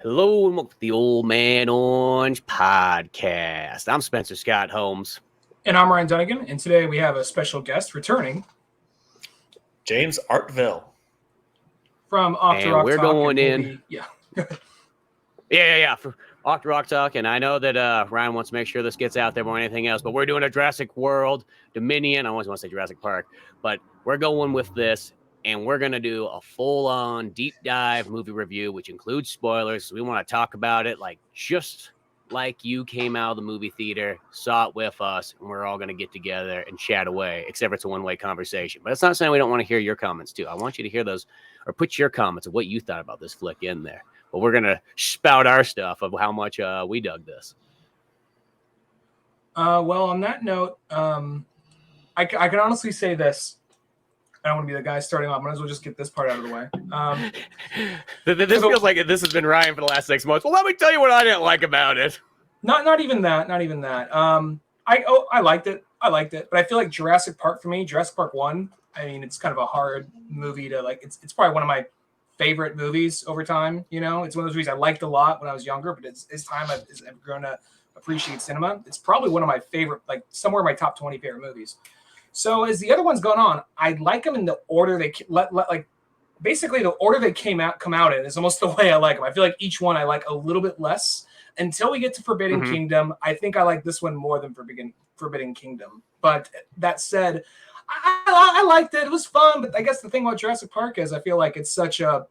Hello and welcome to the Old Man Orange Podcast. I'm Spencer Scott Holmes. And I'm Ryan Dunigan, and today we have a special guest returning. James Artville. From Off to And Rock we're Talk. going in. Maybe, Yeah. For Off to Rock Talk. And I know that Ryan wants to make sure this gets out there more than anything else, but we're doing a Jurassic World, Dominion. I always want to say Jurassic Park, but we're going with this. And we're going to do a full-on deep dive movie review, which includes spoilers. So we want to talk about it just like you came out of the movie theater, saw it with us, and we're all going to get together and chat away, except for it's a one-way conversation. But it's not saying we don't want to hear your comments, too. I want you to hear those or put your comments of what you thought about this flick in there. But we're going to spout our stuff of how much we dug this. Well, on that note, I can honestly say this. I don't want to be the guy starting off. Might as well just get this part out of the way. This feels like this has been Ryan for the last 6 months. Well, let me tell you what I didn't like about it. Not even that. I liked it. But I feel like Jurassic Park for me, Jurassic Park 1. I mean, it's kind of a hard movie to like. It's probably one of my favorite movies over time. You know, it's one of those movies I liked a lot when I was younger, but as time I've grown to appreciate cinema. It's probably one of my favorite, like somewhere in my top 20 favorite movies. So as the other one's gone on, I like them in the order they basically the order they come out in is almost the way I like them. I feel like each one I like a little bit less until we get to Forbidden Kingdom. I think I like this one more than Forbidden Kingdom. But that said, I liked it. It was fun. But I guess the thing about Jurassic Park is I feel like it's the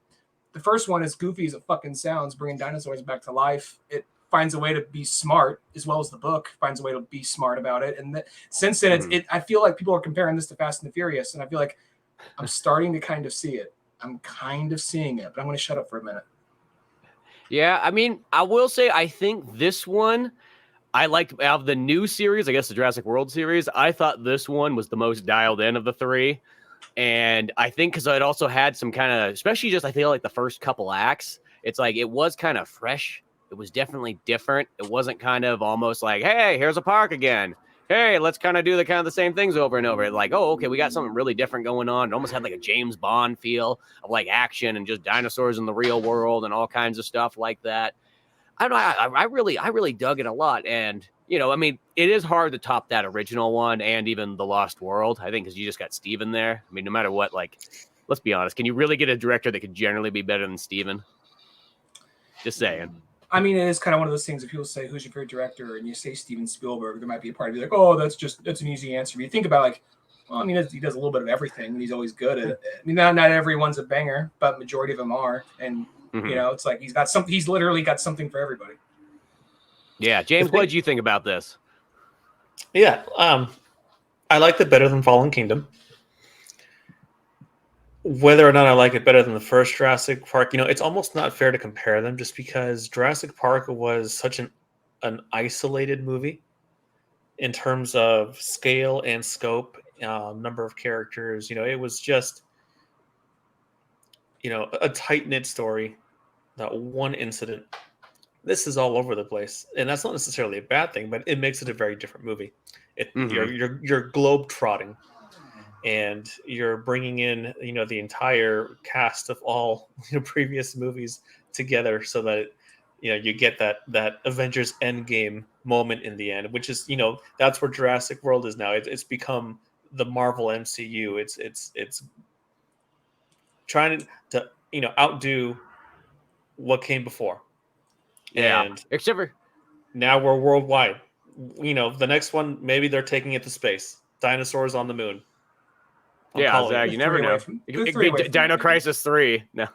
first one, as goofy as it fucking sounds, bringing dinosaurs back to life. It finds a way to be smart, as well as the book finds a way to be smart about it. And since then, I feel like people are comparing this to Fast and the Furious, and I feel like I'm starting to kind of see it. I'm kind of seeing it, but I'm going to shut up for a minute. Yeah, I mean, I will say I think this one I liked out of the new series, I guess the Jurassic World series. I thought this one was the most dialed in of the three. And I think because it also had some kind of, especially just I feel like the first couple acts, it's like it was kind of fresh. It was definitely different. It wasn't kind of almost like, hey, here's a park again. Hey, let's kind of do the same things over and over. Like, oh, okay, we got something really different going on. It almost had like a James Bond feel of like action and just dinosaurs in the real world and all kinds of stuff like that. I don't know. I really dug it a lot. And, you know, I mean, it is hard to top that original one and even The Lost World, I think, because you just got Steven there. I mean, no matter what, like, let's be honest. Can you really get a director that could generally be better than Steven? Just saying. I mean, it is kind of one of those things. If people say, who's your favorite director? And you say Steven Spielberg, there might be a part of you like, oh, that's an easy answer. But you think about like, well, I mean, he does a little bit of everything, and he's always good at it. I mean, not everyone's a banger, but majority of them are. And, you know, it's like he's literally got something for everybody. Yeah. James, what did you think about this? Yeah, I liked it better than Fallen Kingdom. Whether or not I like it better than the first Jurassic Park, you know, it's almost not fair to compare them just because Jurassic Park was such an isolated movie in terms of scale and scope, number of characters. You know, it was just, you know, a tight-knit story, that one incident. This is all over the place, and that's not necessarily a bad thing, but it makes it a very different movie. You're globe trotting. And you're bringing in, you know, the entire cast of all previous movies together so that, you know, you get that Avengers Endgame moment in the end, which is, you know, that's where Jurassic World is now. It's become the Marvel MCU. It's trying to, you know, outdo what came before. Yeah, and except for now we're worldwide. You know, the next one, maybe they're taking it to space. Dinosaurs on the moon. Yeah, Zach, you never know. Dino Crisis 3. No.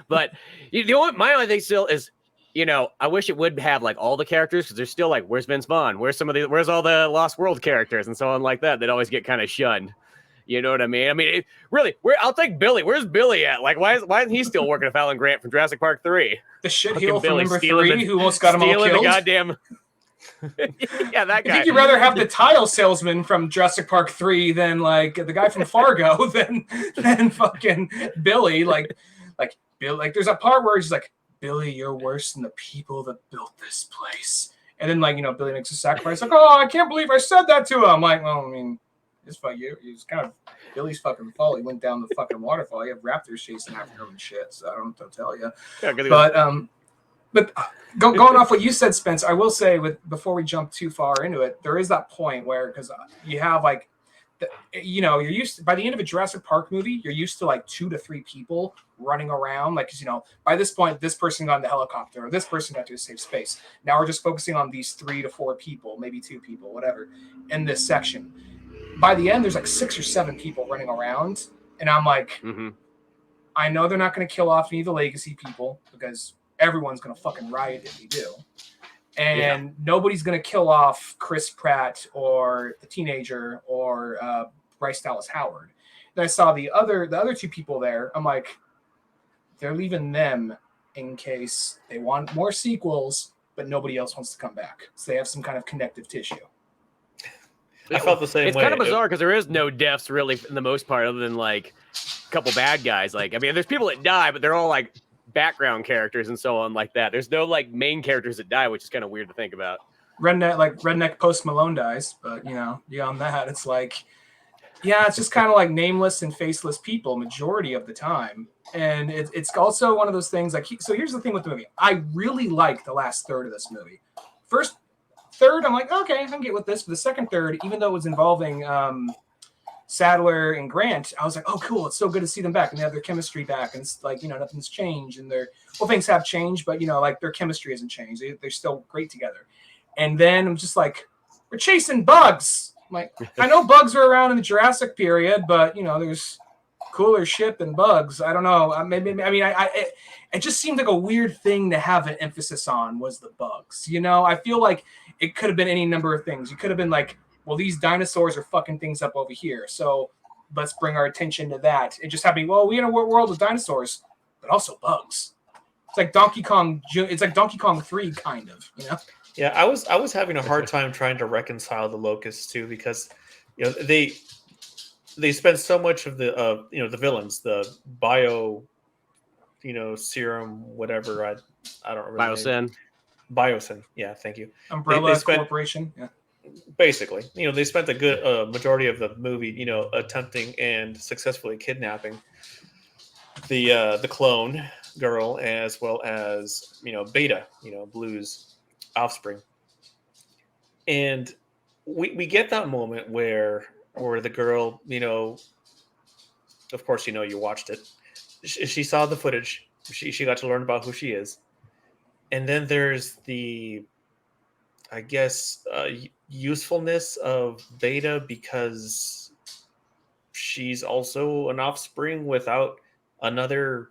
But you know what? My only thing still is, you know, I wish it would have like all the characters because there's still like, where's Vince Vaughn? Where's all the Lost World characters and so on like that? They'd always get kind of shunned. You know what I mean? I mean, I'll take Billy. Where's Billy at? Like, why isn't he still working with Alan Grant from Jurassic Park 3? The shitheel from number 3 who almost got him all killed. The goddamn... Yeah, that guy. I think you'd rather have the tile salesman from Jurassic Park 3 than like the guy from Fargo than fucking Billy. Like Bill. Like there's a part where he's like, Billy, you're worse than the people that built this place. And then like, you know, Billy makes a sacrifice. Like, oh, I can't believe I said that to him. I'm like, well, I mean, it's fuck you. It's kind of Billy's fucking fault. He went down the fucking waterfall. You have raptors chasing after him and shit. So I don't know what to tell you. Yeah, but But going off what you said, Spence, I will say before we jump too far into it, there is that point where because you have like, you're used to, by the end of a Jurassic Park movie, you're used to like 2 to 3 people running around. Like, because by this point, this person got in the helicopter or this person got to a safe space. Now we're just focusing on these 3 to 4 people, maybe 2 people, whatever, in this section. By the end, there's like 6 or 7 people running around, and I'm like, I know they're not going to kill off any of the legacy people because everyone's going to fucking riot if they do. And nobody's going to kill off Chris Pratt or the teenager or Bryce Dallas Howard. Then I saw the other 2 people there. I'm like, they're leaving them in case they want more sequels, but nobody else wants to come back. So they have some kind of connective tissue. I felt the same way. It's kind of bizarre because there is no deaths really in the most part other than like a couple bad guys. Like, I mean, there's people that die, but they're all like background characters and so on like that. There's no like main characters that die, which is kind of weird to think about. Redneck Post Malone dies, but beyond that, it's like, it's just kind of like nameless and faceless people majority of the time. And it's also one of those things like, so here's the thing with the movie. I really like the last third of this movie. First third, I'm like, okay, I can get with this. But the second third, even though it was involving Sadler and Grant, I was like, oh, cool. It's so good to see them back. And they have their chemistry back. And it's like, nothing's changed. And things have changed, but, like their chemistry hasn't changed. They're still great together. And then I'm just like, we're chasing bugs. I'm like, I know bugs were around in the Jurassic period, but, there's cooler shit than bugs. I don't know. It just seemed like a weird thing to have an emphasis on was the bugs. I feel like it could have been any number of things. You could have been like, well, these dinosaurs are fucking things up over here, so let's bring our attention to that. It just happening. Well, we in a world with dinosaurs, but also bugs. It's like Donkey Kong. It's like Donkey Kong 3, kind of. Yeah, I was having a hard time trying to reconcile the locusts too because they spend so much of the the villains, the bio serum, whatever. I don't remember. Biosyn. Yeah, thank you. Umbrella Corporation. Yeah. Basically, they spent a good majority of the movie, attempting and successfully kidnapping the clone girl as well as Beta, Blue's offspring, and we get that moment where the girl, of course, you watched it. She saw the footage. She got to learn about who she is, and then there's the, I guess, usefulness of Beta because she's also an offspring without another,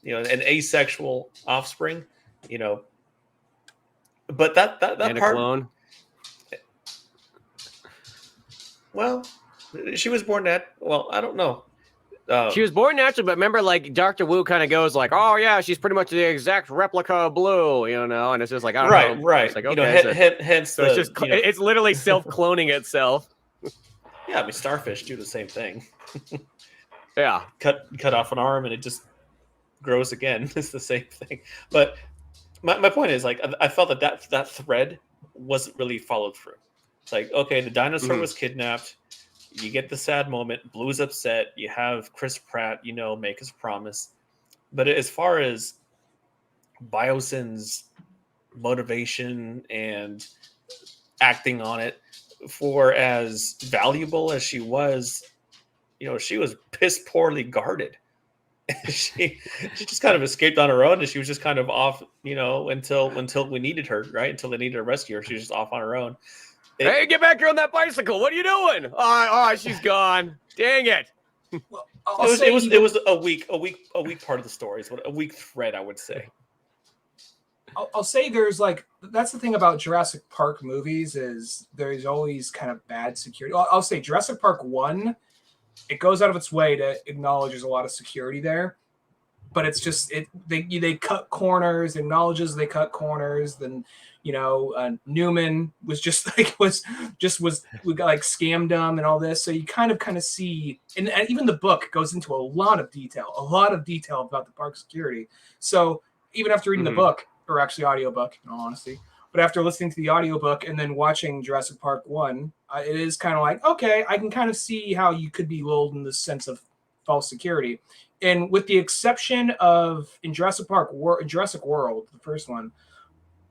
an asexual offspring, But that and part. A clone. Well, she was born well, I don't know. She was born naturally, but remember, like Dr. Wu kind of goes like, "Oh yeah, she's pretty much the exact replica of Blue," and it's just like, I don't know. Right. It's like, okay, hence so it's just it's literally self-cloning itself. Yeah, I mean, starfish do the same thing. Yeah, cut off an arm and it just grows again. It's the same thing. But my point is, like, I felt that thread wasn't really followed through. It's like, okay, the dinosaur was kidnapped. You get the sad moment. Blue's upset. You have Chris Pratt, make his promise. But as far as Biosyn's motivation and acting on it, for as valuable as she was, she was piss poorly guarded. she just kind of escaped on her own, and she was just kind of off, until we needed her, right? Until they needed to rescue her, she was just off on her own. Hey, get back here on that bicycle! What are you doing? Oh, she's gone. Dang it! Well, it was a weak part of the story. It's a weak thread, I would say. I'll say that's the thing about Jurassic Park movies is there's always kind of bad security. I'll say Jurassic Park 1, it goes out of its way to acknowledge there's a lot of security there, but it's just they cut corners, acknowledges they cut corners. Then Newman was just like we got like scammed them and all this. So you kind of see, and even the book goes into a lot of detail about the park security. So even after reading the book, or actually audiobook, in all honesty, but after listening to the audiobook and then watching Jurassic Park 1, it is kind of like, okay, I can kind of see how you could be lulled in the sense of false security. And with the exception of in Jurassic World, the first one,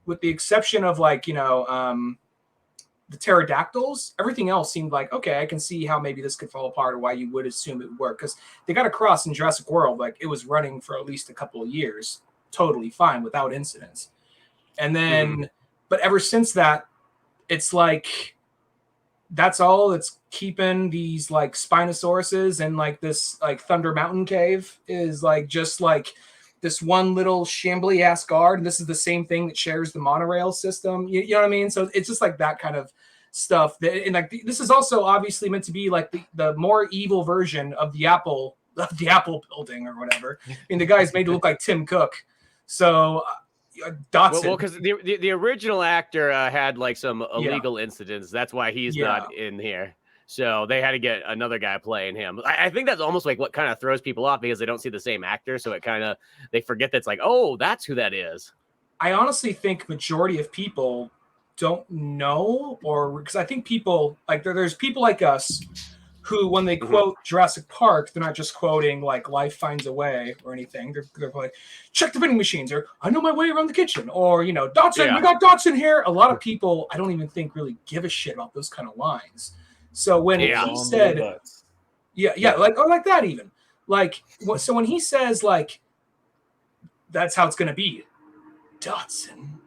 with the exception of like, the pterodactyls, everything else seemed like, okay, I can see how maybe this could fall apart or why you would assume it would work. Because they got across in Jurassic World, like it was running for at least a couple of years, totally fine without incidents. And then, but ever since that, it's like, that's all that's keeping these like Spinosauruses and like this like Thunder Mountain cave is like just like this one little shambly ass guard. And this is the same thing that shares the monorail system. You know what I mean? So it's just like that kind of stuff. And like this is also obviously meant to be like the more evil version of the Apple building or whatever. I mean, the guy's made to look like Tim Cook. So Dotson. Well, because the original actor had like some illegal incidents. That's why he's not in here. So they had to get another guy playing him. I think that's almost like what kind of throws people off because they don't see the same actor. So they forget that's like, oh, that's who that is. I honestly think majority of people don't know, or because I think people like there's people like us who, when they quote Jurassic Park, they're not just quoting like "Life Finds a Way" or anything. They're like, "Check the vending machines," or "I know my way around the kitchen," or "Dotson, we got Dotson here." A lot of people, I don't even think really give a shit about those kind of lines. So when he said, like that even, like, so when he says like, that's how it's gonna be, Dotson,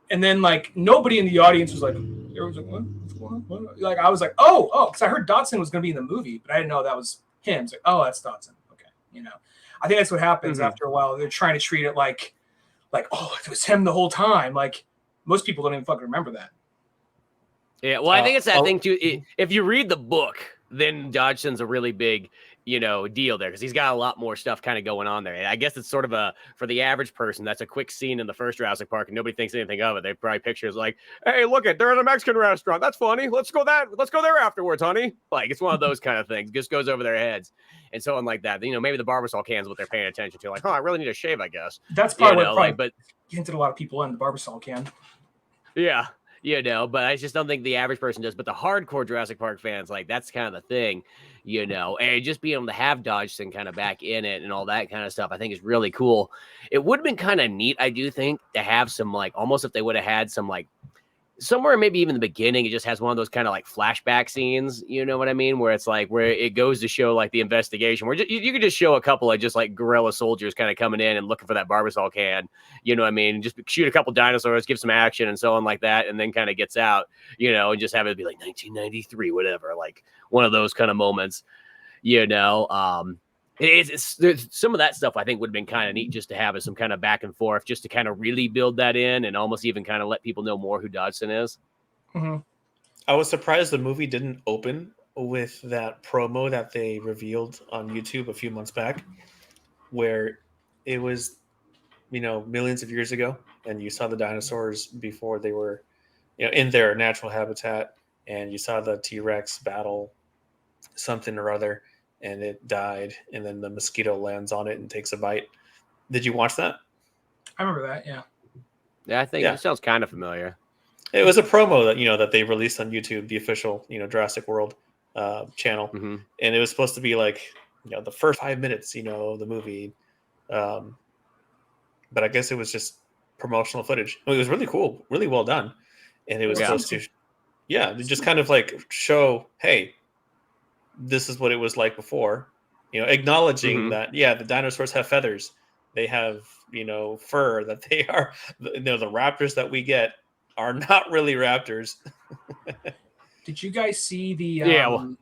and then like nobody in the audience was like, everyone's like, what? Like I was like, oh, because I heard Dotson was gonna be in the movie, but I didn't know that was him. It's like, oh, that's Dotson. Okay, I think that's what happens after a while. They're trying to treat it like, oh, it was him the whole time. Like most people don't even fucking remember that. Yeah, well, I think it's that thing too. If you read the book, then Dodgson's a really big, deal there because he's got a lot more stuff kind of going on there. And I guess it's sort of for the average person, that's a quick scene in the first Jurassic Park and nobody thinks anything of it. They probably pictures like, hey, look they're in a Mexican restaurant. That's funny. Let's go there afterwards, honey. Like it's one of those kind of things. Just goes over their heads and so on like that. Maybe the Barbasol can's what they're paying attention to. Like, I really need a shave, I guess. That's probably but hinted a lot of people in the Barbasol can. Yeah. But I just don't think the average person does. But the hardcore Jurassic Park fans, like, that's kind of the thing, and just being able to have Dodgson kind of back in it and all that kind of stuff, I think is really cool. It would have been kind of neat, I do think, to have some, like, almost if they would have had some, like, somewhere maybe even the beginning, it just has one of those kind of like flashback scenes, you know what I mean? Where it's like, where it goes to show like the investigation, where you could just show a couple of just like guerrilla soldiers kind of coming in and looking for that Barbasol can, you know what I mean? Just shoot a couple dinosaurs, give some action and so on like that, and then kind of gets out, and just have it be like 1993, whatever, like one of those kind of moments, There's some of that stuff I think would have been kind of neat just to have as some kind of back and forth, just to kind of really build that in and almost even kind of let people know more who Dodgson is. Mm-hmm. I was surprised the movie didn't open with that promo that they revealed on YouTube a few months back, where it was, millions of years ago, and you saw the dinosaurs before they were, in their natural habitat, and you saw the T-Rex battle something or other. And it died, and then the mosquito lands on it and takes a bite. Did you watch that? I remember that, yeah. Yeah, I think it sounds kind of familiar. It was a promo that that they released on YouTube, the official Jurassic World channel, and it was supposed to be like the first 5 minutes of the movie, but I guess it was just promotional footage. It was really cool, really well done, and it was supposed to, just kind of like show, hey, this is what it was like before, acknowledging that, the dinosaurs have feathers. They have, fur, that they are, the raptors that we get are not really raptors. Did you guys see the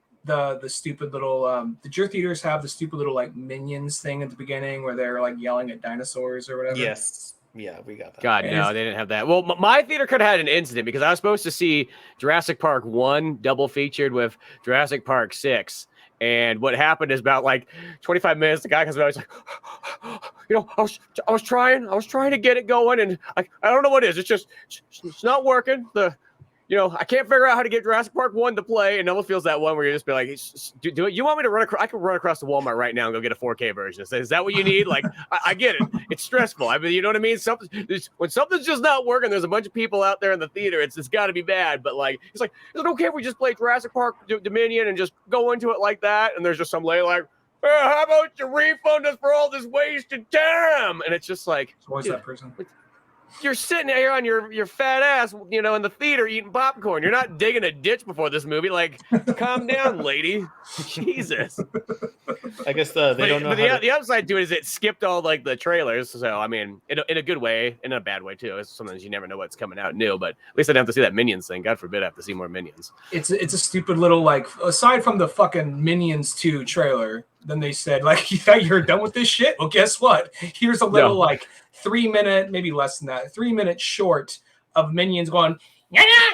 stupid little, did your theaters have the stupid little like Minions thing at the beginning where they're like yelling at dinosaurs or whatever? Yes. Yeah, we got that. God, no, they didn't have that. Well, my theater could have had an incident because I was supposed to see Jurassic Park 1 double featured with Jurassic Park 6. And what happened is about like 25 minutes, the guy comes out, he's like, I was trying to get it going, and I don't know what it is. It's not working. I can't figure out how to get Jurassic Park 1 to play. And Noah feels that one where you just be like, do it. You want me to run across? I can run across the Walmart right now and go get a 4K version. Is that what you need? Like, I get it. It's stressful. I mean, you know what I mean? When something's just not working, there's a bunch of people out there in the theater. It's got to be bad. But like, it's like, is it okay if we just play Jurassic Park Dominion and just go into it like that? And there's just some lady like, How about you refund us for all this wasted time? And it's just like, It's always that person. You're sitting here on your fat ass, in the theater eating popcorn. You're not digging a ditch before this movie. Like, calm down, lady. Jesus. I guess they don't know. But the upside to it is it skipped all like the trailers. So I mean, in a good way, in a bad way too. It's sometimes you never know what's coming out new. But at least I didn't have to see that Minions thing. God forbid I have to see more Minions. It's a stupid little like. Aside from the fucking Minions 2 trailer, then they said like, you thought you were done with this shit. Well, guess what? Here's a little like 3-minute, maybe less than that, 3-minute short of Minions going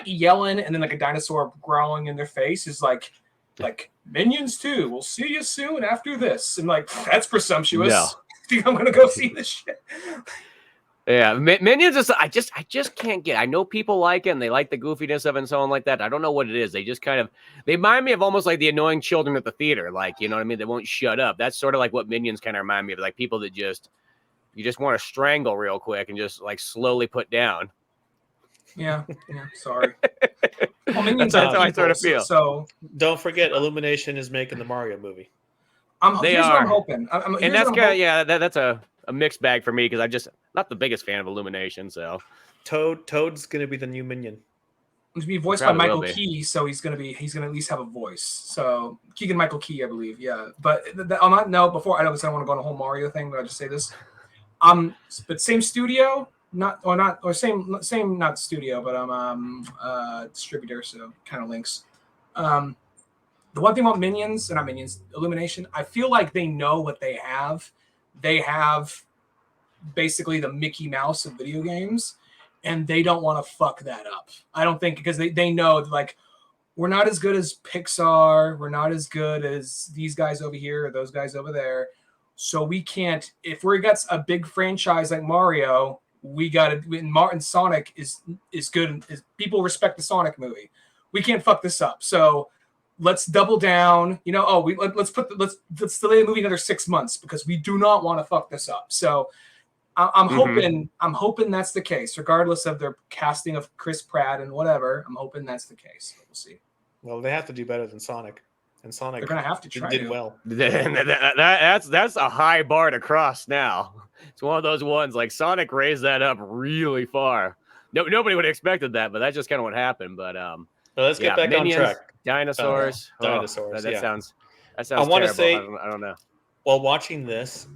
yelling, and then like a dinosaur growling in their face is like Minions 2. We'll see you soon after this. And like, that's presumptuous. No. Think I'm gonna go see this shit? Yeah, Minions is I just can't get. I know people like it and they like the goofiness of it and so on like that. I don't know what it is. They just they remind me of almost like the annoying children at the theater. Like, you know what I mean? They won't shut up. That's sort of like what Minions kind of remind me of. Like people that you just want to strangle real quick and just like slowly put down. Yeah. Sorry. Well, Minions That's how I sort of feel. So don't forget, Illumination is making the Mario movie. Here's what I'm hoping. And that's that's a mixed bag for me because I'm just not the biggest fan of Illumination. So Toad's gonna be the new Minion. He's to be voiced by Michael Key, so he's gonna at least have a voice. So Keegan Michael Key, I believe, yeah. But on that note, before I don't want to go on a whole Mario thing, but I'll just say this. But same studio, not studio, but distributor, so kind of links. The one thing about Illumination, I feel like they know what they have. They have basically the Mickey Mouse of video games, and they don't want to fuck that up. I don't think, because they know, like, we're not as good as Pixar. We're not as good as these guys over here or those guys over there. So we can't, if we got a big franchise like Mario, we got to, and Sonic is good. People respect the Sonic movie. We can't fuck this up. So let's double down. Let's delay the movie another 6 months because we do not want to fuck this up. So I'm hoping that's the case, regardless of their casting of Chris Pratt and whatever. I'm hoping that's the case. We'll see. Well, they have to do better than Sonic. And Sonic, they're gonna have to try. Did well. That's a high bar to cross. Now it's one of those ones like Sonic raised that up really far. Nobody would have expected that, but that's just kind of what happened. But let's get back Minions, on track. Dinosaurs. Dinosaurs. That yeah. sounds. I want to say, I don't know. While watching this,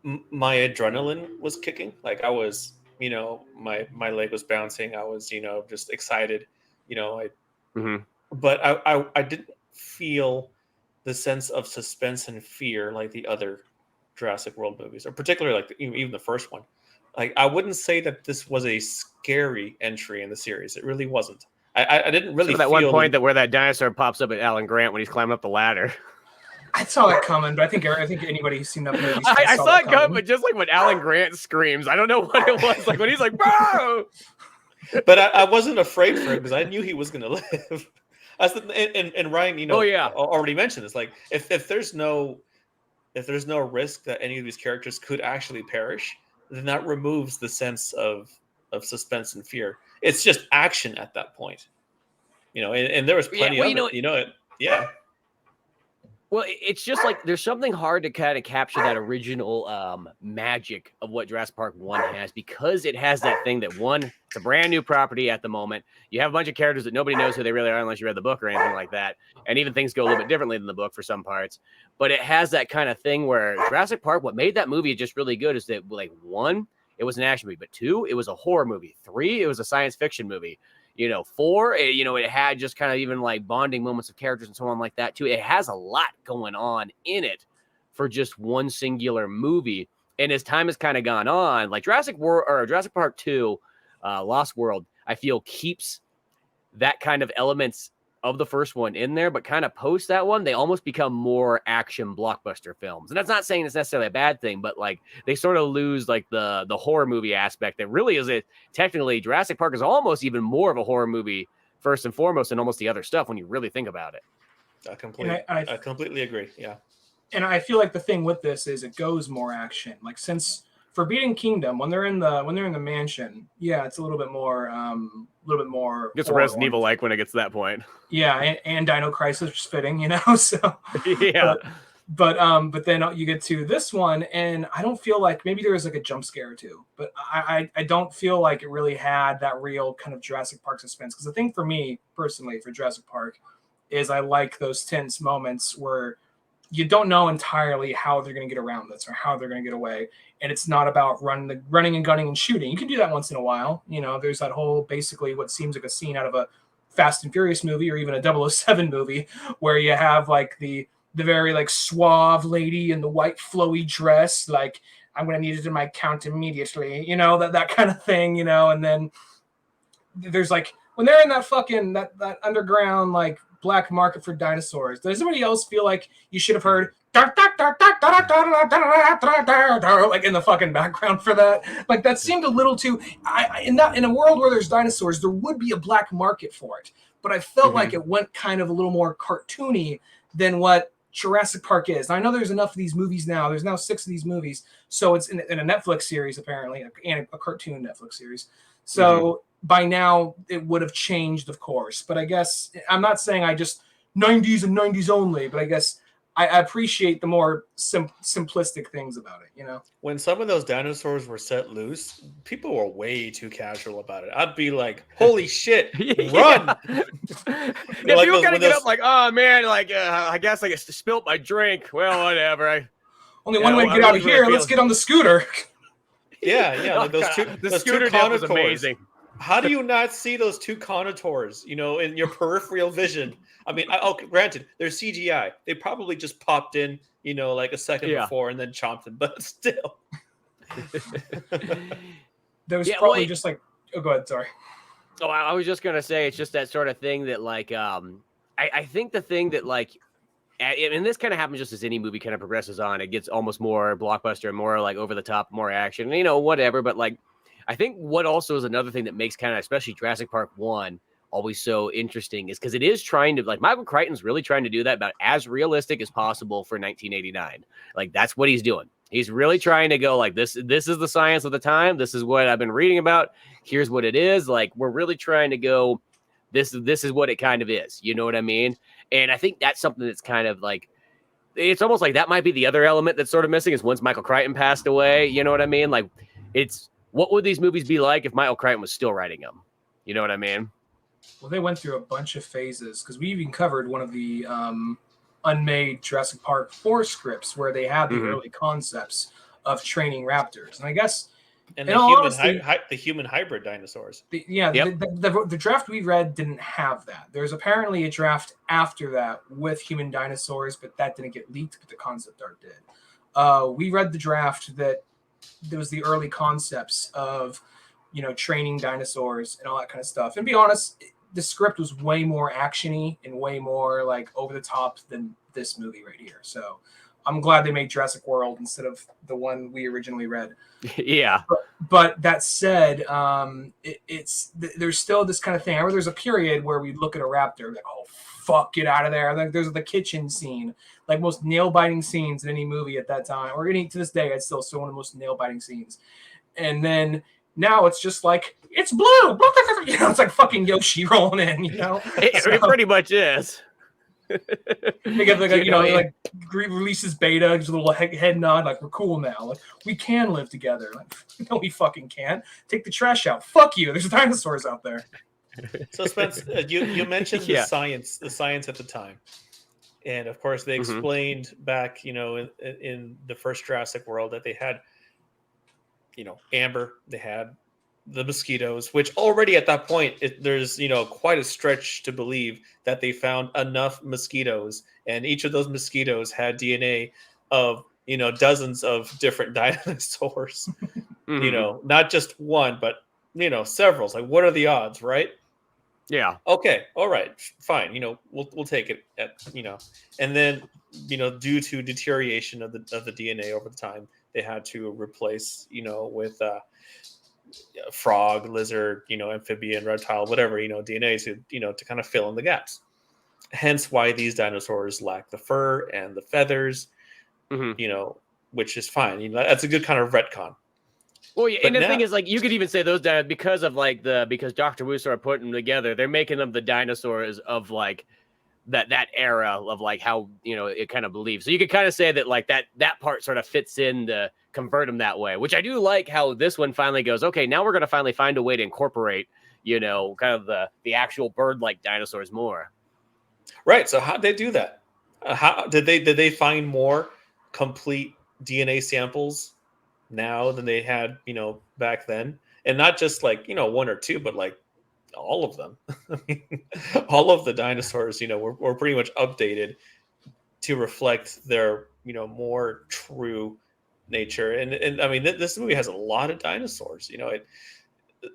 my adrenaline was kicking. Like I was, my leg was bouncing. I was, just excited. But I didn't feel the sense of suspense and fear like the other Jurassic World movies, or particularly like even the first one. Like I wouldn't say that this was a scary entry in the series. It really wasn't. I didn't really that one point where that dinosaur pops up at Alan Grant when he's climbing up the ladder. I saw that coming, but I think anybody who's seen that movie. I saw it coming, but just like when Alan Grant screams, I don't know what it was. Like when he's like, bro. But I wasn't afraid for him because I knew he was going to live. And Ryan, already mentioned this. Like if there's no risk that any of these characters could actually perish, then that removes the sense of suspense and fear. It's just action at that point, and there was plenty of it. Yeah. Well, it's just like there's something hard to kind of capture that original magic of what Jurassic Park 1 has, because it has that thing that, one, it's a brand new property at the moment. You have a bunch of characters that nobody knows who they really are unless you read the book or anything like that. And even things go a little bit differently than the book for some parts. But it has that kind of thing where Jurassic Park, what made that movie just really good is that, like, 1, it was an action movie, but 2, it was a horror movie. 3, it was a science fiction movie. 4, it had just kind of even like bonding moments of characters and so on like that too. It has a lot going on in it for just one singular movie. And as time has kind of gone on, like Jurassic Park 2, Lost World, I feel keeps that kind of elements of the first one in there, but kind of post that one, they almost become more action blockbuster films. And that's not saying it's necessarily a bad thing, but like they sort of lose like the horror movie aspect that really is it. Technically, Jurassic Park is almost even more of a horror movie first and foremost than almost the other stuff when you really think about it. I completely agree. Yeah. And I feel like the thing with this is it goes more action. Like since Forbidden Kingdom, when they're in the mansion, yeah, it's a little bit more. It's Resident Evil like when it gets to that point. Yeah, and Dino Crisis is fitting, so yeah. But then you get to this one, and I don't feel like maybe there was like a jump scare or two, but I don't feel like it really had that real kind of Jurassic Park suspense. Because the thing for me personally for Jurassic Park is I like those tense moments where you don't know entirely how they're going to get around this or how they're going to get away, and it's not about running and gunning and shooting. You can do that once in a while. There's that whole basically what seems like a scene out of a Fast and Furious movie or even a 007 movie where you have like the very like suave lady in the white flowy dress, like I'm going to need it in my account immediately, that kind of thing, and then there's like when they're in that fucking that underground like black market for dinosaurs. Does anybody else feel like you should have heard like in the fucking background for that? Like that seemed a little too. In a world where there's dinosaurs, there would be a black market for it, but I felt like it went kind of a little more cartoony than what Jurassic Park is. And I know there's enough of these movies now. There's now 6 of these movies, so it's in a Netflix series apparently, and a cartoon Netflix series. So by now it would have changed, of course. But I guess I'm not saying I just 90s and 90s only, but I guess I appreciate the more simplistic things about it. When some of those dinosaurs were set loose, people were way too casual about it. I'd be like, "Holy shit, run!" Yeah, like people gotta get up like, "Oh man, like I guess I just spilt my drink." Well, whatever. Only one way to get out of here. Let's get on the scooter. Yeah. Like the scooter death was amazing. How do you not see those 2 contours, in your peripheral vision? I mean, okay, granted, they're CGI. They probably just popped in, like a second before and then chomped them, but still. There was probably just like, oh, go ahead, sorry. Oh, I was just going to say, it's just that sort of thing that like, I think the thing that like, and this kind of happens just as any movie kind of progresses on, it gets almost more blockbuster, more like over the top, more action, whatever. But like, I think what also is another thing that makes kind of, especially Jurassic Park 1, always so interesting is because it is trying to, like, Michael Crichton's really trying to do that about as realistic as possible for 1989. Like, that's what he's doing. He's really trying to go like, this is the science of the time. This is what I've been reading about. Here's what it is. Like, we're really trying to go, this is what it kind of is. You know what I mean? And I think that's something that's kind of like, it's almost like that might be the other element that's sort of missing is once Michael Crichton passed away, you know what I mean? Like, what would these movies be like if Michael Crichton was still writing them? You know what I mean? Well, they went through a bunch of phases because we even covered one of the unmade Jurassic Park 4 scripts where they had the early concepts of training raptors. And I guess and the human hybrid dinosaurs. The draft we read didn't have that. There's apparently a draft after that with human dinosaurs, but that didn't get leaked, but the concept art did. We read the draft that there was the early concepts of, training dinosaurs and all that kind of stuff. And to be honest, the script was way more actiony and way more like over the top than this movie right here. So I'm glad they made Jurassic World instead of the one we originally read. Yeah. But that said, there's still this kind of thing. I remember there's a period where we look at a raptor like, oh, fuck, get out of there. Like there's the kitchen scene, like most nail biting scenes in any movie at that time, or to this day, it's still one of the most nail biting scenes. And then now it's just like, it's blue. It's like fucking Yoshi rolling in, It pretty much is. They get like releases Beta, gives a little head nod, like we're cool now. Like we can live together. Like no, we fucking can't. Take the trash out. Fuck you. There's dinosaurs out there. So Spence, you mentioned the science at the time, and of course they explained back, in the first Jurassic World that they had, amber. They had the mosquitoes, which already at that point, there's, quite a stretch to believe that they found enough mosquitoes, and each of those mosquitoes had DNA of, dozens of different dinosaurs, not just one, but, several. Like, what are the odds, right? Yeah. Okay. All right. Fine. We'll take it at, and then, due to deterioration of the DNA over the time, they had to replace, with, frog, lizard, amphibian, reptile, whatever, DNA to kind of fill in the gaps. Hence why these dinosaurs lack the fur and the feathers, which is fine. That's a good kind of retcon. Well, yeah, and the thing is, like, you could even say those dinosaurs because Dr. Wu started putting them together, they're making them the dinosaurs of like that era of like how, you know, it kind of believes. So you could kind of say that like that part sort of fits in to convert them that way, which I do like how this one finally goes, okay, now we're going to finally find a way to incorporate, you know, kind of the actual bird-like dinosaurs more. Right. So how did they do that? How did they find more complete DNA samples now than they had, you know, back then? And not just like, you know, one or two, but like all of them. I mean, all of the dinosaurs, you know, were pretty much updated to reflect their, you know, more true nature. And I mean, this movie has a lot of dinosaurs. You know,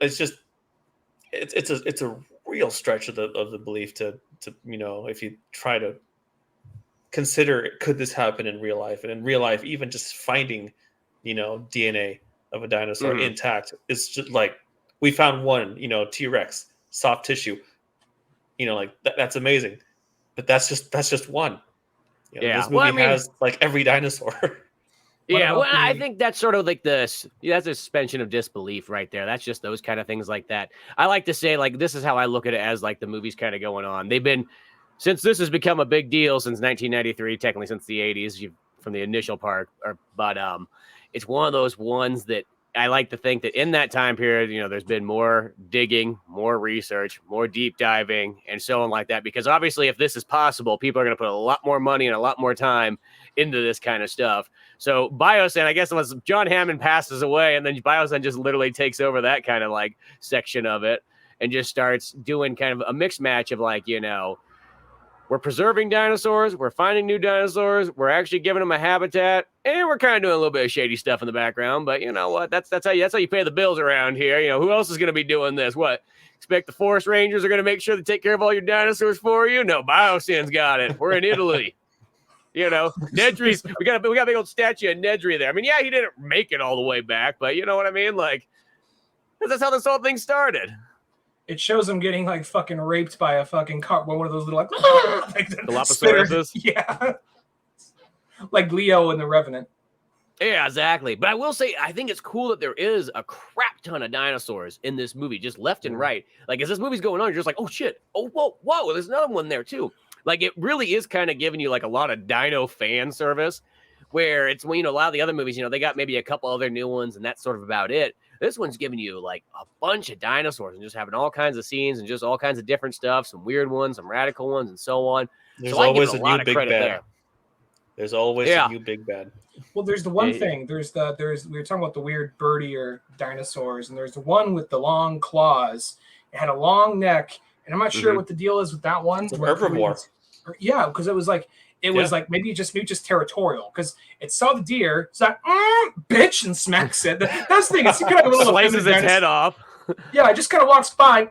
it's just it's a real stretch of the belief to you know, if you try to consider could this happen in real life, and in real life, even just finding, you know, DNA of a dinosaur intact is just like, we found one, you know, T-Rex, soft tissue, you know, like that's amazing, but that's just one. You know, this movie has like every dinosaur. Yeah, well, I think that's sort of like that's a suspension of disbelief right there. That's just those kind of things like that. I like to say, like, this is how I look at it as like the movie's kind of going on. They've been, since this has become a big deal since 1993, technically since the 80s, from the initial part, but it's one of those ones that I like to think that in that time period, you know, there's been more digging, more research, more deep diving, and so on like that. Because obviously, if this is possible, people are going to put a lot more money and a lot more time into this kind of stuff. So Biosyn, I guess, once John Hammond passes away, and then Biosyn just literally takes over that kind of like section of it and just starts doing kind of a mixed match of like, you know, we're preserving dinosaurs, we're finding new dinosaurs, we're actually giving them a habitat, and we're kind of doing a little bit of shady stuff in the background. But you know what? That's how you pay the bills around here. You know, who else is going to be doing this? What? Expect the forest rangers are going to make sure to take care of all your dinosaurs for you? No, Biosyn's got it. We're in Italy. You know, Nedry's, we got a big old statue of Nedry there. I mean, yeah, he didn't make it all the way back, but you know what I mean? Like, that's how this whole thing started. It shows him getting like fucking raped by a fucking car, one of those little like Dilophosaurus. Yeah, like Leo in The Revenant. Yeah, exactly. But I will say, I think it's cool that there is a crap ton of dinosaurs in this movie, just left and right. Like, as this movie's going on, you're just like, oh shit, oh whoa, there's another one there too. Like, it really is kind of giving you like a lot of dino fan service, where it's, you know, a lot of the other movies, you know, they got maybe a couple other new ones and that's sort of about it. This one's giving you like a bunch of dinosaurs and just having all kinds of scenes and just all kinds of different stuff, some weird ones, some radical ones, and so on. There's so always a new big bad. There. There's always a new big bad. Well, there's the one thing. We were talking about the weird birdier dinosaurs, and there's the one with the long claws. It had a long neck, and I'm not sure what the deal is with that one. It's an herbivore. Yeah, because it was like maybe just territorial, because it saw the deer, it's like bitch, and smacks it. That's the thing. It's kind of a little slices its head off. Yeah, it just kind of walks by,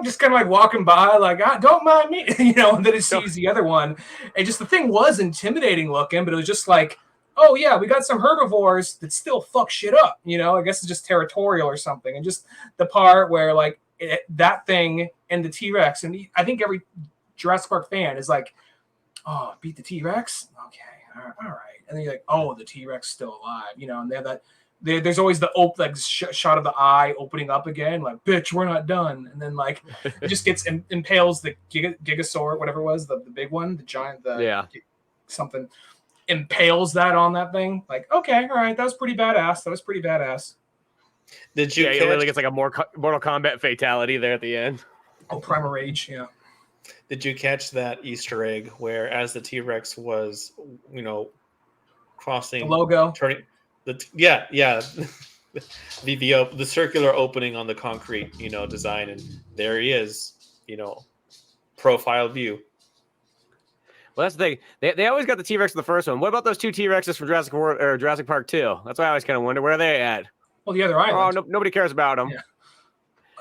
just kind of like walking by, like, don't mind me, you know. And then it sees the other one, and just the thing was intimidating looking, but it was just like, oh yeah, we got some herbivores that still fuck shit up, you know. I guess it's just territorial or something. And just the part where like that thing and the T-Rex, and I think every Jurassic Park fan is like, oh, beat the T-Rex? Okay, all right. And then you're like, oh, the T-Rex still alive, you know. And they have that. There's always the shot of the eye opening up again, like, bitch, we're not done. And then like it just gets impales the Gigasaur, whatever it was, the big one, the giant, something impales that on that thing. Like, okay, all right, that was pretty badass. Did you? Yeah, it really gets like a Mortal Kombat fatality there at the end. Oh, Primal Rage, yeah. Did you catch that Easter egg where, as the T-Rex was, you know, crossing the logo, turning the the circular opening on the concrete, you know, design, and there he is, you know, profile view. Well, that's the thing. They always got the T-Rex in the first one. What about those two T-Rexes from Jurassic Park 2? That's why I always kind of wonder, where are they at? Well, the other island. Oh, nobody cares about them. Yeah.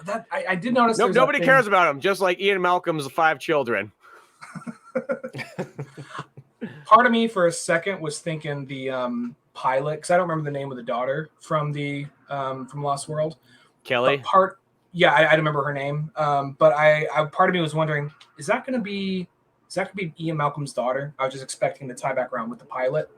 That I did notice. Nobody cares about them. Just like Ian Malcolm's 5 children. Part of me for a second was thinking the pilot, because I don't remember the name of the daughter from the from Lost World. Kelly. I remember her name. But I part of me was wondering, is that going to be Ian Malcolm's daughter? I was just expecting to tie back around with the pilot,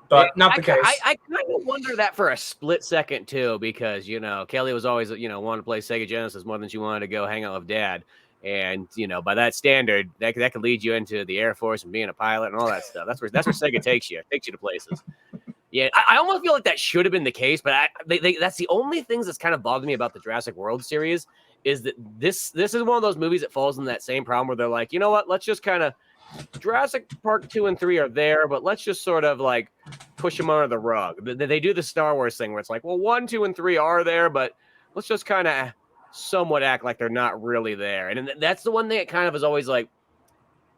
but not the case. I kind of wonder that for a split second too, because, you know, Kelly was always, you know, wanted to play Sega Genesis more than she wanted to go hang out with Dad. And by that standard, that could lead you into the Air Force and being a pilot and all that stuff. That's where Sega takes you to places. Yeah, I almost feel like that should have been the case, but that's the only things that's kind of bothered me about the Jurassic World series is that this is one of those movies that falls in that same problem where they're like, you know what, let's just kind of Jurassic Park 2 and 3 are there, but let's just sort of like push them under the rug. They do the Star Wars thing where it's like, well, 1, 2, and 3 are there, but let's just kind of somewhat act like they're not really there. And that's the one thing that kind of is always like,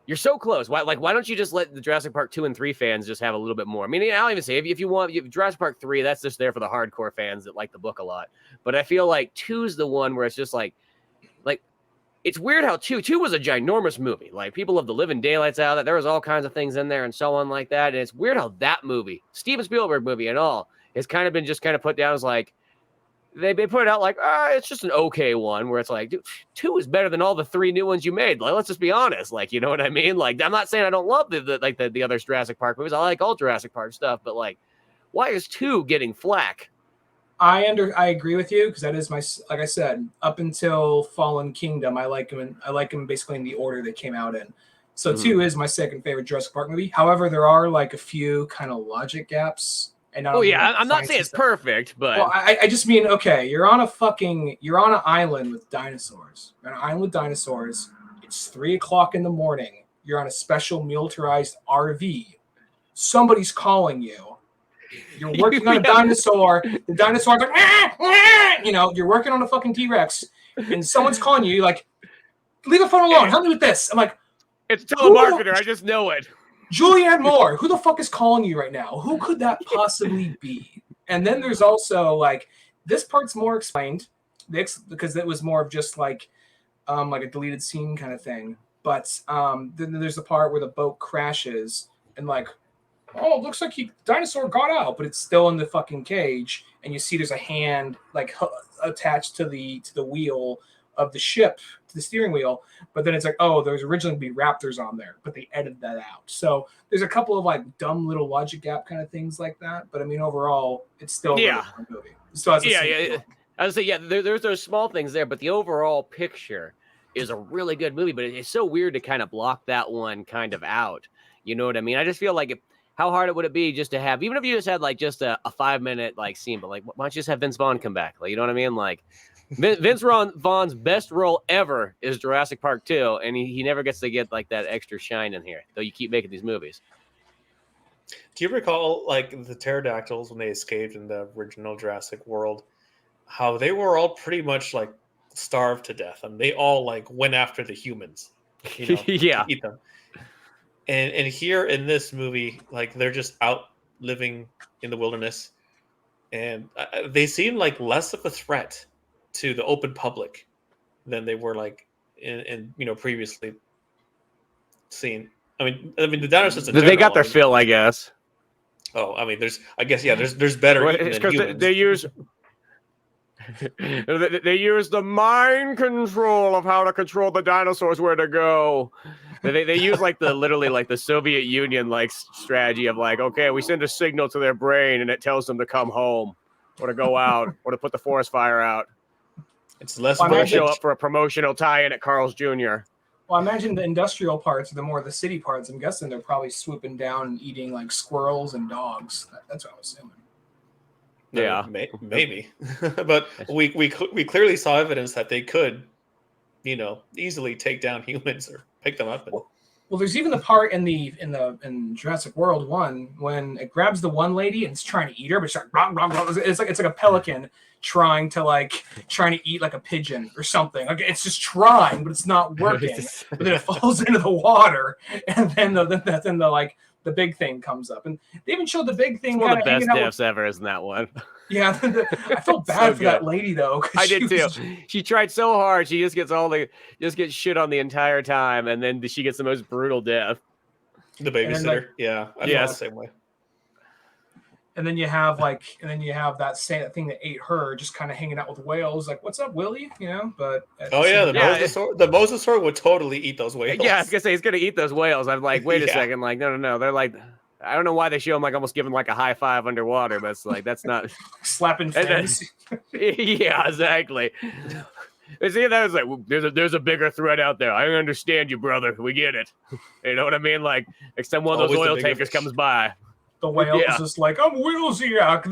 you're so close. Why don't you just let the Jurassic Park 2 and 3 fans just have a little bit more? I mean, I'll even say if you want Jurassic Park 3, that's just there for the hardcore fans that like the book a lot. But I feel like 2 is the one where it's just like it's weird how 2 was a ginormous movie. Like people love the living daylights out of it. There was all kinds of things in there and so on like that. And it's weird how that movie, Steven Spielberg movie and all, has kind of been just kind of put down as like, they put it out like, it's just an okay one, where it's like, dude, 2 is better than all the 3 new ones you made. Like, let's just be honest. Like, you know what I mean? Like, I'm not saying I don't love the other Jurassic Park movies. I like all Jurassic Park stuff, but like, why is 2 getting flack? I agree with you, because that is like I said, up until Fallen Kingdom, I like him basically in the order they came out in. So 2 is my second favorite Jurassic Park movie. However, there are like a few kind of logic gaps. And I'm not saying it's perfect, but well, I just mean, okay, you're on an island with dinosaurs. You're on an island with dinosaurs. It's 3:00 in the morning. You're on a special militarized RV. Somebody's calling you. You're working on a dinosaur. The dinosaur's like, you're working on a fucking T-Rex, and someone's calling you. You're like, leave the phone alone. Help me with this. I'm like, it's a telemarketer. I just know it. Julianne Moore. Who the fuck is calling you right now? Who could that possibly be? And then there's also like, this part's more explained because it was more of just like a deleted scene kind of thing. But then there's the part where the boat crashes and like, oh, it looks like dinosaur got out, but it's still in the fucking cage. And you see there's a hand like attached to the wheel of the ship, to the steering wheel. But then it's like, oh, there's originally going to be raptors on there, but they edited that out. So there's a couple of like dumb little logic gap kind of things like that. But I mean, overall, it's still a really fun movie. It still has I would say, there's those small things there, but the overall picture is a really good movie. But it's so weird to kind of block that one kind of out. You know what I mean? I just feel like how hard would it be just to have, even if you just had like just a 5-minute like scene, but like, why don't you just have Vince Vaughn come back? Like, you know what I mean? Like Vince Vaughn's best role ever is Jurassic Park 2, and he never gets to get like that extra shine in here, though you keep making these movies. Do you recall like the pterodactyls when they escaped in the original Jurassic World, how they were all pretty much like starved to death, and they all like went after the humans, to eat them. And here in this movie, like they're just out living in the wilderness, and they seem like less of a threat to the open public than they were like in previously seen. I mean the dinosaurs. They got their fill, I guess. Oh, I mean, there's better. It's because they use. They use the mind control of how to control the dinosaurs where to go. They use like the Soviet Union like strategy of like, okay, we send a signal to their brain and it tells them to come home or to go out or to put the forest fire out. It's less to show up for a promotional tie-in at Carl's Jr. Well, I imagine the industrial parts are the more the city parts. I'm guessing they're probably swooping down and eating like squirrels and dogs. That's what I'm assuming. Yeah, maybe, but we clearly saw evidence that they could, easily take down humans or pick them up. Well, there's even the part in Jurassic World 1 when it grabs the one lady and it's trying to eat her, but it's like it's like a pelican trying to eat like a pigeon or something. Like it's just trying, but it's not working. But then it falls into the water, and then the big thing comes up, and they even showed the big thing. It's one of the best deaths ever, isn't that one? Yeah, I felt bad for that lady though. I did too. She tried so hard. She just gets shit on the entire time, and then she gets the most brutal death. The babysitter, I felt the same way. And then you have that thing that ate her, just kind of hanging out with whales. Like, what's up, Willie? But the mosasaur would totally eat those whales. Yeah, I was gonna say he's gonna eat those whales. I'm like, wait a second, like, no. They're like, I don't know why they show him like almost giving like a high five underwater, but it's like that's not slapping fins. Yeah, exactly. See, that was like, there's a bigger threat out there. I understand you, brother. We get it. You know what I mean? Like, except one of those Always the oil bigger tankers fish. comes by. The whale Yeah. was just like, I'm Wilsiak.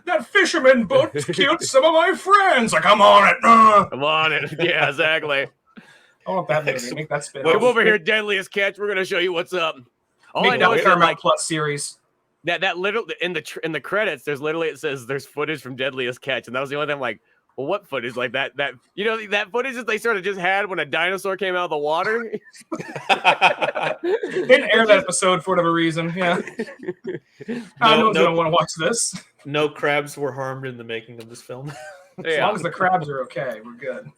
That fisherman boat killed some of my friends. Like, I'm on it. Come on it. Yeah, exactly. I want that movie. Make that spin. Come over here, Deadliest Catch. We're gonna show you what's up. All I Make know that is that, Paramount like, Plus series. that little in the credits, there's literally, it says there's footage from Deadliest Catch, and that was the only thing I'm like, well, what footage? Like that you know, that footage that they sort of just had when a dinosaur came out of the water. Didn't air that episode for whatever reason. Yeah. No one's gonna want to watch this. No crabs were harmed in the making of this film. As long as the crabs are okay, we're good.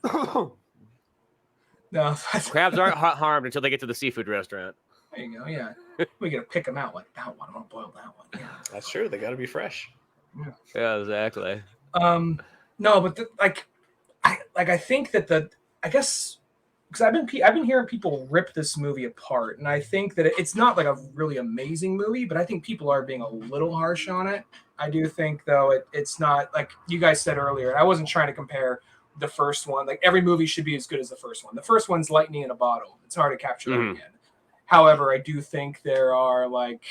No, Crabs aren't harmed until they get to the seafood restaurant. there you go. Yeah, we gotta pick them out. Like that one, I'm gonna boil that one. Yeah. That's true. They got to be fresh. Yeah, exactly. No, but I think that I guess because I've been hearing people rip this movie apart, and I think that it's not like a really amazing movie, but I think people are being a little harsh on it. I do think though it's not like you guys said earlier. And I wasn't trying to compare the first one. Like every movie should be as good as the first one. The first one's lightning in a bottle. It's hard to capture that again. However, I do think there are like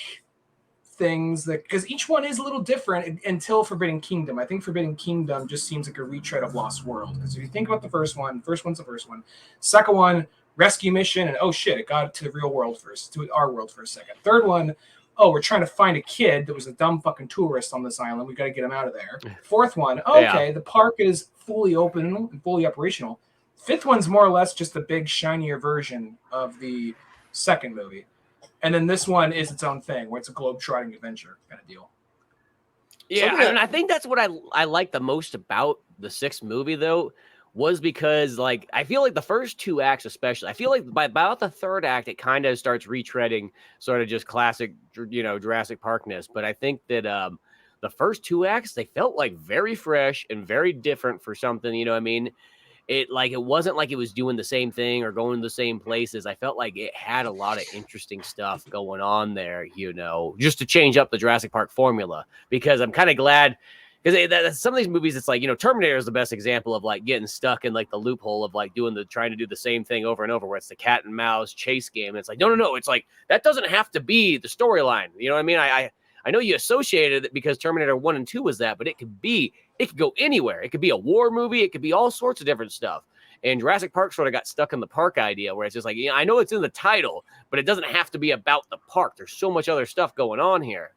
things that because each one is a little different until Forbidden Kingdom. I think Forbidden Kingdom just seems like a retread of Lost World. Because if you think about the first one's the first one. Second one, rescue mission, and oh shit, it got to the real world first, to our world for a second. Third one, oh, we're trying to find a kid that was a dumb fucking tourist on this island. We got to get him out of there. Fourth one, okay, the park is fully open and fully operational. Fifth one's more or less just a big shinier version of the second movie. And then this one is its own thing, where it's a globe-trotting adventure kind of deal. Yeah, and I think that's what I like the most about the sixth movie, though, was because, like, I feel like the first two acts especially, I feel like by about the third act, it kind of starts retreading sort of just classic, you know, Jurassic Parkness. But I think that the first two acts, they felt like very fresh and very different for something, you know what I mean? It wasn't like it was doing the same thing or going to the same places. I felt like it had a lot of interesting stuff going on there, you know, just to change up the Jurassic Park formula. Because I'm kind of glad, because some of these movies, it's like, you know, Terminator is the best example of like getting stuck in like the loophole of like trying to do the same thing over and over, where it's the cat and mouse chase game. And it's like, no, it's like that doesn't have to be the storyline. You know what I mean? I know you associated it because Terminator 1 and 2 was that, but it could go anywhere. It could be a war movie. It could be all sorts of different stuff. And Jurassic Park sort of got stuck in the park idea, where it's just like, you know, I know it's in the title, but it doesn't have to be about the park. There's so much other stuff going on here.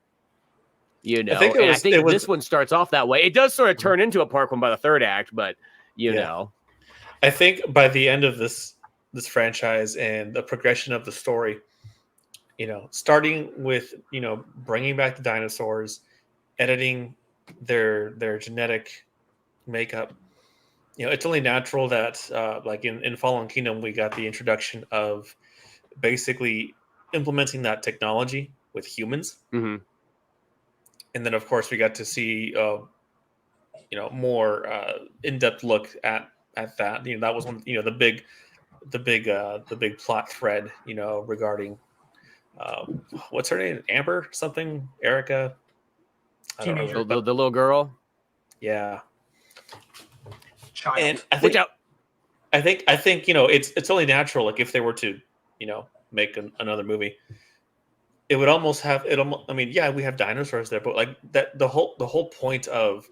You know, I think this one starts off that way. It does sort of turn into a park one by the third act, but you know. I think by the end of this franchise and the progression of the story, you know, starting with, you know, bringing back the dinosaurs, editing their genetic makeup, you know, it's only natural that like in Fallen Kingdom, we got the introduction of basically implementing that technology with humans. Mm-hmm. And then, of course, we got to see, you know, more in-depth look at that. You know, that was one, you know, the big plot thread, you know, regarding what's her name? Amber something? Erica? I don't know. The little girl. Yeah. Child. And I think you know, it's only natural. Like if they were to, you know, make another movie, it would almost have it. I mean, yeah, we have dinosaurs there, but like that, the whole point of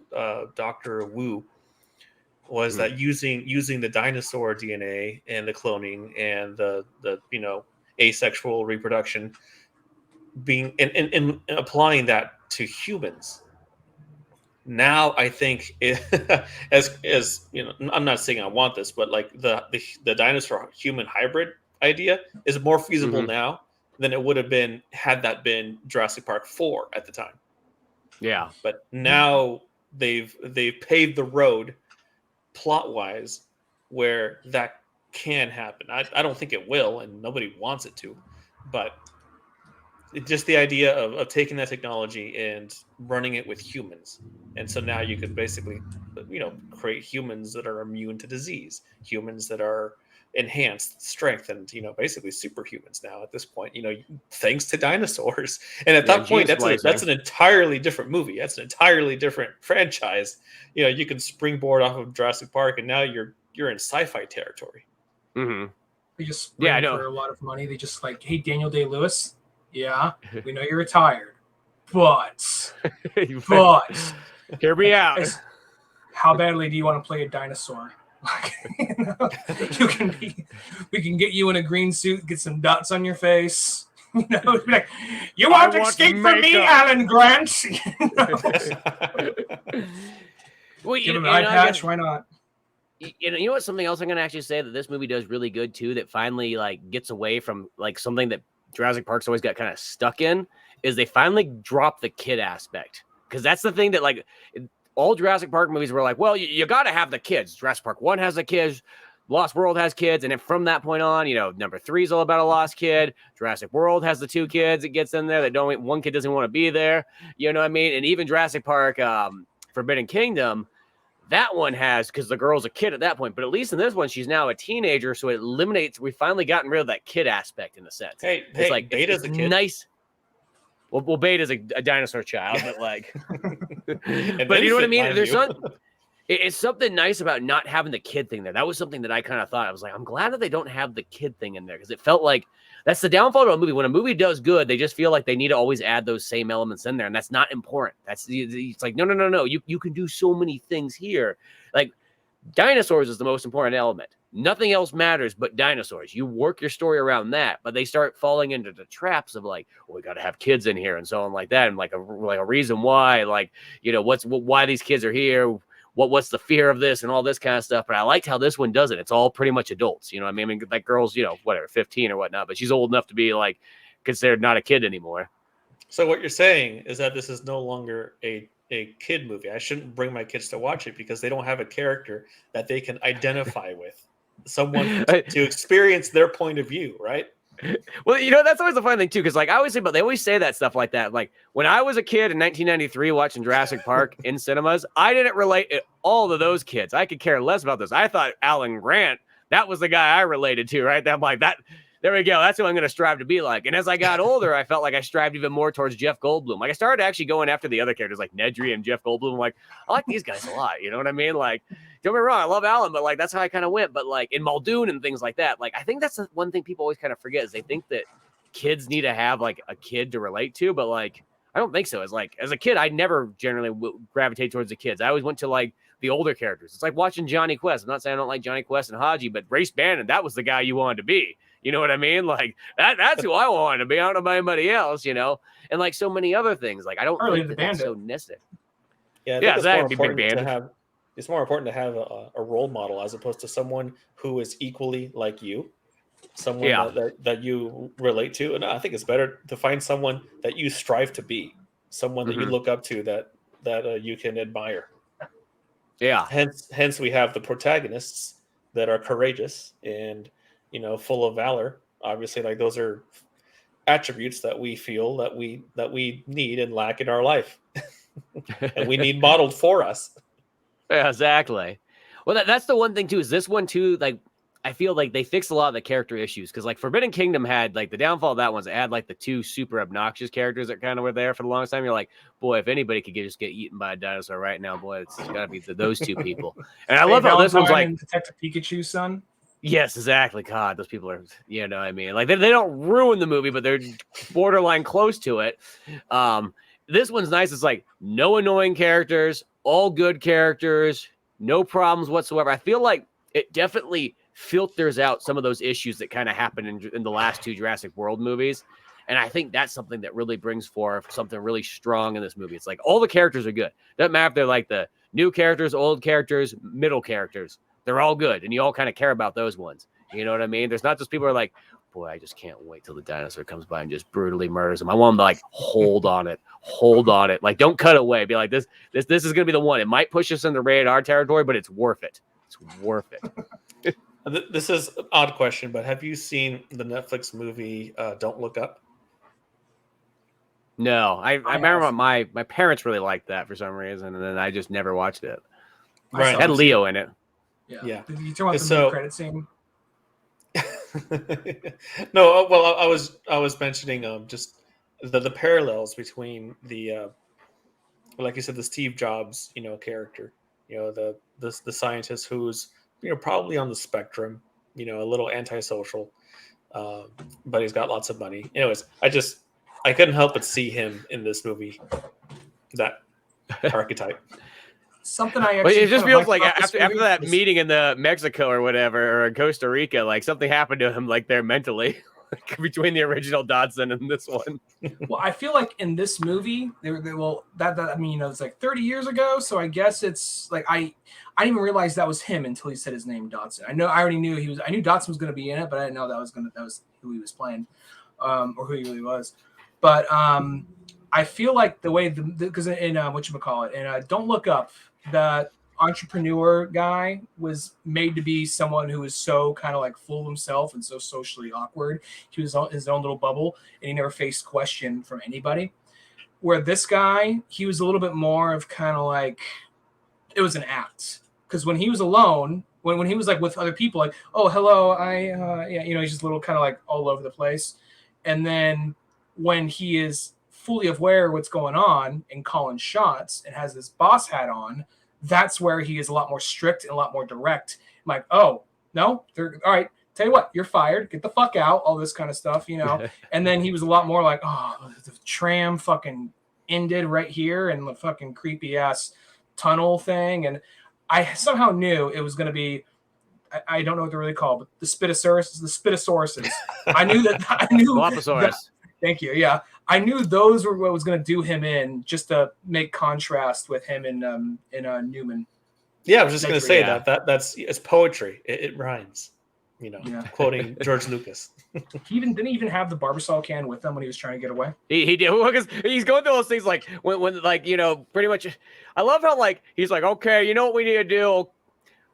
Dr. Wu was that using the dinosaur DNA and the cloning and the you know, asexual reproduction, being and applying that to humans. Now I think as you know, I'm not saying I want this, but like the dinosaur human hybrid idea is more feasible now than it would have been had that been Jurassic Park 4 at the time. Yeah, but now they've paved the road plot wise where that can happen. I don't think it will, and nobody wants it to, but just the idea of taking that technology and running it with humans. And so now you could basically, you know, create humans that are immune to disease, humans that are enhanced strength, and, you know, basically superhumans now at this point, you know, thanks to dinosaurs. And at that point, that's an entirely different movie. That's an entirely different franchise. You know, you can springboard off of Jurassic Park, and now you're you're in sci-fi territory. Mm-hmm. They just Yeah, I bring know. for a lot of money. They just like, hey, Daniel Day-Lewis, yeah, we know you're retired, but Hear me out. How badly do you want to play a dinosaur? Like, we can get you in a green suit, get some dots on your face. You know, be like, you want to escape from me, Alan Grant? Well, Give him an eye patch. Why not? You know what? Something else I'm going to actually say that this movie does really good too. That finally like gets away from like something that Jurassic Park's always got kind of stuck in. Is they finally drop the kid aspect, because that's the thing that like all Jurassic Park movies were like, well, you got to have the kids. Jurassic Park 1 has the kids. Lost World has kids. And then from that point on, you know, number 3 is all about a lost kid. Jurassic World has the 2 kids. It gets in there. One kid doesn't want to be there. You know what I mean? And even Jurassic Park Forbidden Kingdom, that one has, because the girl's a kid at that point. But at least in this one, she's now a teenager. So it eliminates, we finally gotten rid of that kid aspect in a sense. It's like Beta's a kid. Nice. Well, Beta's a dinosaur child, but like, but you know what I mean? There's it's something nice about not having the kid thing there. That was something that I kind of thought. I was like, I'm glad that they don't have the kid thing in there, because it felt like that's the downfall of a movie. When a movie does good, they just feel like they need to always add those same elements in there, and that's not important. It's like no. You can do so many things here. Like dinosaurs is the most important element. Nothing else matters but dinosaurs. You work your story around that, but they start falling into the traps of like, well, we got to have kids in here and so on like that, and like a reason why, like, you know, why these kids are here, what's the fear of this and all this kind of stuff. But I liked how this one does it. It's all pretty much adults, you know what I mean? I mean, like girls, you know, whatever, 15 or whatnot, but she's old enough to be like considered not a kid anymore. So what you're saying is that this is no longer a kid movie. I shouldn't bring my kids to watch it because they don't have a character that they can identify with. Someone to experience their point of view, right? Well, you know, that's always the fun thing too, because like I always say, but they always say that stuff like that. Like when I was a kid in 1993 watching Jurassic Park in cinemas, I didn't relate at all to those kids. I could care less about this. I thought Alan Grant, that was the guy I related to, right? I'm like, that. There we go. That's who I'm going to strive to be like. And as I got older, I felt like I strived even more towards Jeff Goldblum. Like I started actually going after the other characters like Nedry and Jeff Goldblum. I'm like, I like these guys a lot. You know what I mean? Like, don't get me wrong, I love Alan, but like that's how I kind of went. But like in Muldoon and things like that, like I think that's the one thing people always kind of forget is they think that kids need to have like a kid to relate to, but like I don't think so. It's like as a kid, I never generally gravitate towards the kids. I always went to like the older characters. It's like watching Johnny Quest. I'm not saying I don't like Johnny Quest and Haji, but Race Bannon, that was the guy you wanted to be. You know what I mean? Like that's who I wanted to be. I don't know about anybody else, you know? And like so many other things. Like I don't think that's so necessary. Yeah, exactly. It's more important to have a role model as opposed to someone who is equally like you, someone that you relate to. And I think it's better to find someone that you strive to be, someone that you look up to, that you can admire. Yeah. Hence we have the protagonists that are courageous and, you know, full of valor. Obviously, like those are attributes that we feel that we need and lack in our life, and we need modeled for us. Yeah, exactly. Well, that's the one thing too. Is this one too? Like, I feel like they fixed a lot of the character issues because, like, Forbidden Kingdom had like the downfall of that one's it had like the 2 super obnoxious characters that kind of were there for the longest time. You're like, boy, if anybody could just get eaten by a dinosaur right now, boy, it's got to be those 2 people. And I love how this one's like Detective Pikachu's son. Yes, exactly. God, those people are, you know what I mean? Like, they don't ruin the movie, but they're borderline close to it. This one's nice. It's like no annoying characters, all good characters, no problems whatsoever. I feel like it definitely filters out some of those issues that kind of happened in the last 2 Jurassic World movies. And I think that's something that really brings forth something really strong in this movie. It's like all the characters are good. Doesn't matter if they're like the new characters, old characters, middle characters. They're all good, and you all kind of care about those ones. You know what I mean? There's not just people who are like, boy, I just can't wait till the dinosaur comes by and just brutally murders them. I want them to like hold on it. Like, don't cut away. Be like, this is going to be the one. It might push us into radar territory, but it's worth it. It's worth it. This is an odd question, but have you seen the Netflix movie Don't Look Up? No, I remember my parents really liked that for some reason, and then I just never watched it. Right, it had Leo in it. Yeah. Did you talk about the credit scene? No, well, I was mentioning just the parallels between the like you said, the Steve Jobs, you know, character, you know, the scientist who's probably on the spectrum, a little antisocial, but he's got lots of money. Anyways, I couldn't help but see him in this movie, that archetype. Something I But actually it just kind of feels like liked about this after movie that was- meeting in the Mexico or whatever, or in Costa Rica, like something happened to him, like there mentally, between the original Dodson and this one. Well, I feel like in this movie, it's like 30 years ago, so I guess it's like I didn't even realize that was him until he said his name, Dodson. I already knew I knew Dodson was going to be in it, but I didn't know that was who he was playing, or who he really was. But I feel like the way because in whatchamacallit, and Don't Look Up, the entrepreneur guy was made to be someone who was so kind of like full of himself and so socially awkward. He was in his own little bubble, and he never faced question from anybody. Where this guy, he was a little bit more of kind of like, it was an act. Because when he was alone, when he was like with other people, like, oh, hello, he's just a little kind of like all over the place. And then when he is fully aware of what's going on and calling shots and has this boss hat on, that's where he is a lot more strict and a lot more direct. I'm like, oh, no, they're all right. Tell you what, you're fired. Get the fuck out. All this kind of stuff, And then he was a lot more like, oh, the tram fucking ended right here and the fucking creepy ass tunnel thing. And I somehow knew it was going to be, I don't know what they're really called, but the Spitosauruses. I knew that. Thank you. Yeah. I knew those were what was going to do him in, just to make contrast with him in Newman. Yeah, I was just going to say it's poetry. It rhymes. Quoting George Lucas. Didn't he even have the Barbasol can with him when he was trying to get away? He did, because he's going through those things like when pretty much. I love how he's like, okay, you know what we need to do?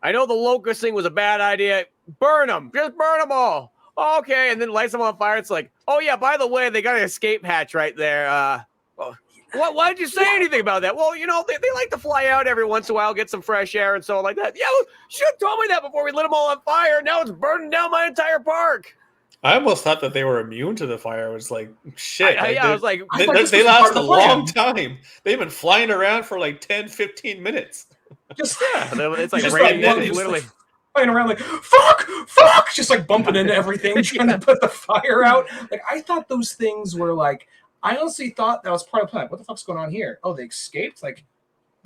I know the locust thing was a bad idea. Burn them, just burn them all. Okay, and then lights them on fire. It's like, oh yeah, by the way, they got an escape hatch right there. Why did you say anything about that? Well, they like to fly out every once in a while, get some fresh air and so on like that. Yeah, well, you should have told me that before we lit them all on fire. Now it's burning down my entire park. I almost thought that they were immune to the fire. I was like, shit. I was like, they last a long time. They've been flying around for like 10, 15 minutes. It's like raining, literally. Flying around like, fuck, just like bumping into everything, trying to put the fire out. Like, I thought those things were like, I honestly thought that was part of the plan. What the fuck's going on here? Oh, they escaped? Like,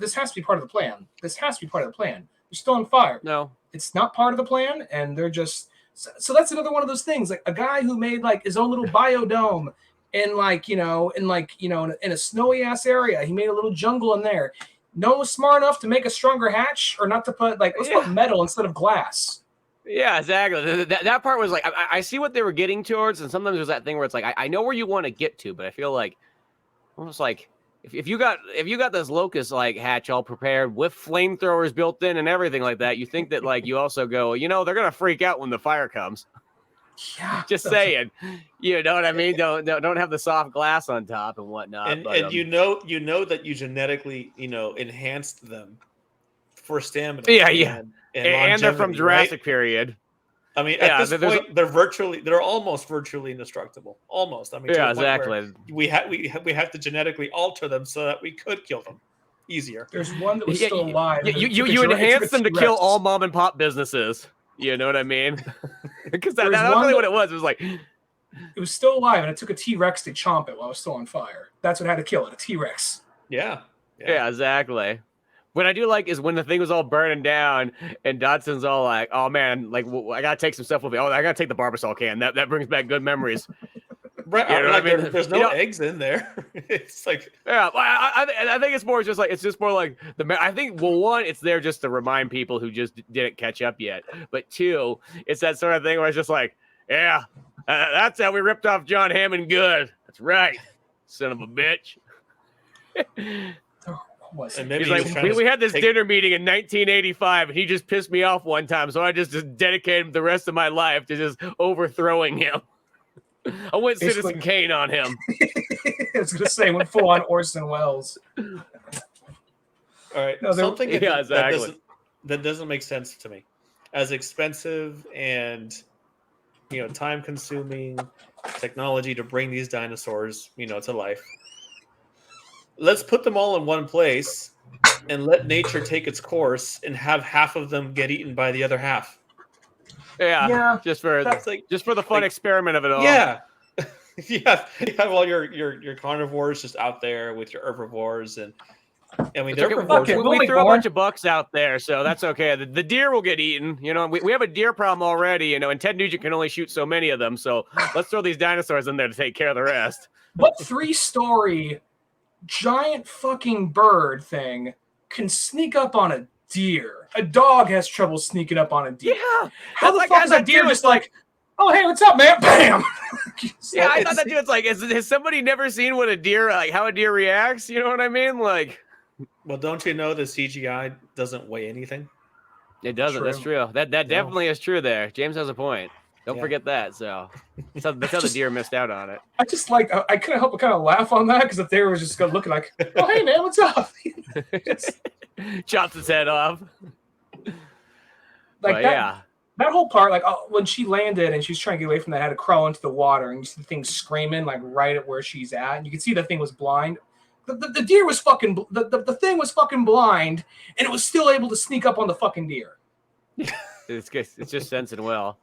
this has to be part of the plan. They're still on fire. No. It's not part of the plan, and they're just... So that's another one of those things. Like, a guy who made, like, his own little biodome in a snowy-ass area. He made a little jungle in there. No one was smart enough to make a stronger hatch or not to put, let's put metal instead of glass. Yeah, exactly. That part was like, I see what they were getting towards, and sometimes there's that thing where it's like, I know where you want to get to, but I feel like almost like if you got this locust hatch all prepared with flamethrowers built in and everything like that, you think that you also go, they're gonna freak out when the fire comes. Yeah, just saying. You know what I mean? Don't have the soft glass on top and whatnot. And but, you know that you genetically enhanced them for stamina. Yeah. And they're from Jurassic right? period. I mean, at this point, they're almost virtually indestructible. Almost. I mean, yeah, exactly. We have to genetically alter them so that we could kill them easier. There's one that was still alive. You enhance them to kill all mom and pop businesses. You know what I mean? Because that's really what it was. It was like, it was still alive, and it took a T-Rex to chomp it while it was still on fire. That's what had to kill it, a T-Rex. Yeah, exactly. What I do like is when the thing was all burning down, and Dodson's all like, "Oh man, I gotta take some stuff with me. Oh, I gotta take the Barbasol can. That brings back good memories." Right. You know what I mean? There's no eggs in there. It's like, yeah. I think it's more just like I think one, it's there just to remind people who just didn't catch up yet. But two, it's that sort of thing where it's just like, yeah, that's how we ripped off John Hammond good. That's right, son of a bitch. And maybe he's like, we had this dinner meeting in 1985, and he just pissed me off one time, so I just dedicated the rest of my life to just overthrowing him. I went Citizen Kane on him. I was going to say, went full on Orson Welles. All right. No, something exactly. that doesn't make sense to me. As expensive and time consuming technology to bring these dinosaurs, to life. let's put them all in one place and let nature take its course and have half of them get eaten by the other half. Yeah, just for the fun experiment of it all. Yeah. you have all your carnivores just out there with your herbivores, and I mean they're herbivores. We threw a bunch of bucks out there, so that's okay. The deer will get eaten. You know, we have a deer problem already. You know, and Ted Nugent can only shoot so many of them. So let's throw these dinosaurs in there to take care of the rest. What 3-story giant fucking bird thing can sneak up on a deer? A dog has trouble sneaking up on a deer. Yeah. How the fuck is that deer just like, oh, hey, what's up, man? Bam! Yeah, I thought that dude's like, has somebody never seen what a deer, like how a deer reacts? You know what I mean? Like, well, don't you know the CGI doesn't weigh anything? It doesn't. True. That's true. That definitely is true there. James has a point. Don't forget that. So that's how the deer missed out on it. I just like, I couldn't help but kind of laugh on that because the deer was just looking like, oh, hey, man, what's up? Chops his head off. Like that whole part, like when she landed and she was trying to get away from that, had to crawl into the water and you see the thing screaming like right at where she's at. And you can see the thing was blind. The deer was fucking, the thing was fucking blind and it was still able to sneak up on the fucking deer. It's just sensing well.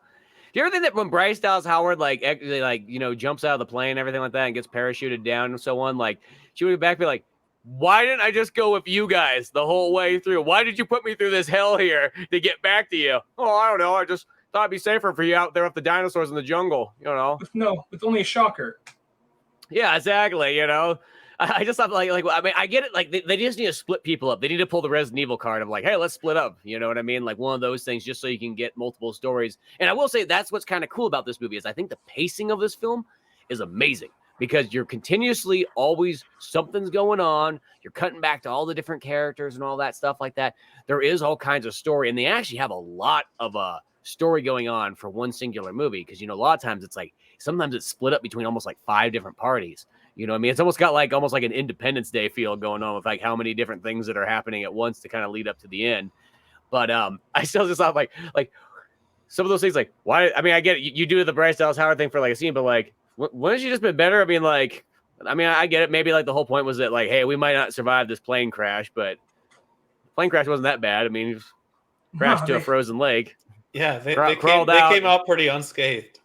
Do you ever think that when Bryce Dallas Howard actually jumps out of the plane and everything like that and gets parachuted down and so on, like she would be back and be like, why didn't I just go with you guys the whole way through? Why did you put me through this hell here to get back to you? Oh, I don't know. I just thought it'd be safer for you out there with the dinosaurs in the jungle, you know? With only a shocker. Yeah, exactly. You know, I just thought I mean, I get it. Like they just need to split people up. They need to pull the Resident Evil card of like, hey, let's split up. You know what I mean? Like one of those things just so you can get multiple stories. And I will say that's what's kind of cool about this movie is I think the pacing of this film is amazing. Because you're continuously always something's going on. You're cutting back to all the different characters and all that stuff like that. There is all kinds of story. And they actually have a lot of story going on for one singular movie. Because, you know, a lot of times it's like, sometimes it's split up between almost like 5 different parties. You know what I mean? It's almost got almost like an Independence Day feel going on with like how many different things that are happening at once to kind of lead up to the end. But I still just thought like some of those things like, why? I mean, I get it. You do the Bryce Dallas Howard thing for like a scene, but like, wouldn't she just been better? I mean, I get it. Maybe like the whole point was that like, hey, we might not survive this plane crash, but plane crash wasn't that bad. I mean, crashed to a frozen lake. Yeah, they came out pretty unscathed.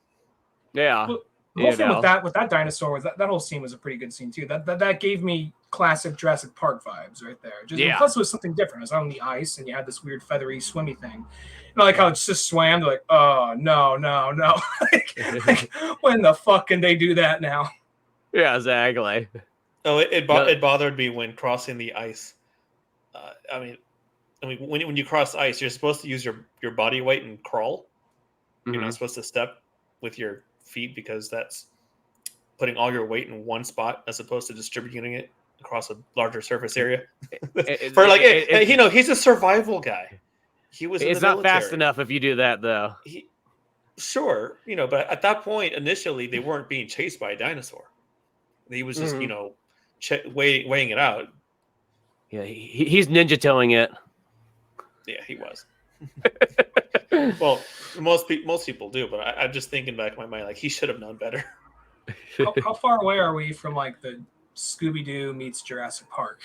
Yeah. Well, the whole thing with that dinosaur was that whole scene was a pretty good scene too. That gave me classic Jurassic Park vibes right there. Plus it was something different. It was on the ice and you had this weird feathery swimmy thing. You know, like how it just swam. They're like, oh no. like, when the fuck can they do that now? Yeah, exactly. Oh, it bothered me when crossing the ice. I mean, when you cross ice, you're supposed to use your body weight and crawl. Mm-hmm. You're not supposed to step with your feet because that's putting all your weight in one spot as opposed to distributing it across a larger surface area. He's a survival guy. It's not fast enough if you do that though. Sure, but at that point, initially they weren't being chased by a dinosaur. He was just, weighing it out. Yeah, he's ninja towing it. Yeah, he was. Well, most people do, but I'm just thinking back in my mind, like he should have known better. How far away are we from like the Scooby-Doo meets Jurassic Park?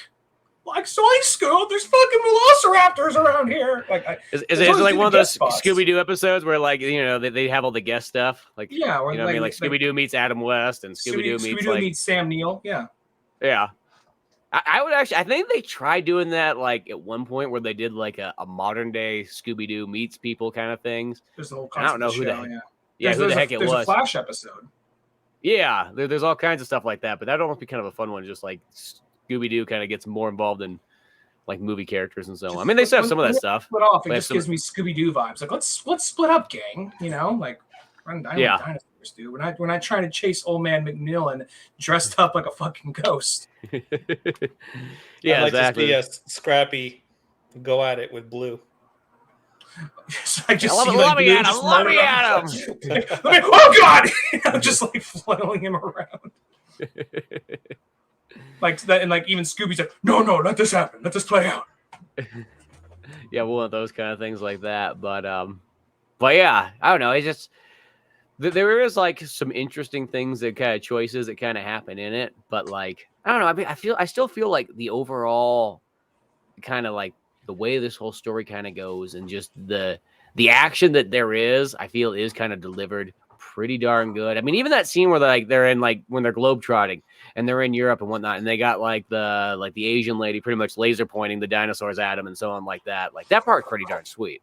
Like Soy Scoop, there's fucking velociraptors around here. Like, is it like one of those Scooby-Doo episodes where like they have all the guest stuff? Like yeah, you know what I mean? Like Scooby-Doo meets Adam West and Scooby-Doo meets Sam Neill. Yeah. Yeah. I think they tried doing that like at one point where they did like a modern day Scooby-Doo meets people kind of things. There's a whole I don't know who the heck it was. There's a Flash episode. Yeah, there's all kinds of stuff like that, but that'd almost be kind of a fun one. Just like Scooby-Doo kind of gets more involved in like movie characters and so on. I mean, they still have some of that stuff. Split off, it just gives me Scooby-Doo vibes. Like let's split up, gang. Like dinosaurs do. We're not trying to chase old man McMillan dressed up like a fucking ghost. Yeah, I'd like exactly. To see Scrappy go at it with Blue. So I just let me at him. Oh God! I'm just like flailing him around. Like that, and like even Scooby's like, no, let this happen. Let this play out. Yeah, one of those kind of things like that. But yeah, I don't know. It's just There is like some interesting things that kind of choices that kind of happen in it, but like I don't know. I mean, I still feel like the overall kind of like the way this whole story kind of goes and just the action that there is, I feel is kind of delivered pretty darn good. I mean, even that scene where they're in like when they're globetrotting and they're in Europe and whatnot, and they got like the Asian lady pretty much laser pointing the dinosaurs at them and so on like that. Like that part's pretty darn sweet.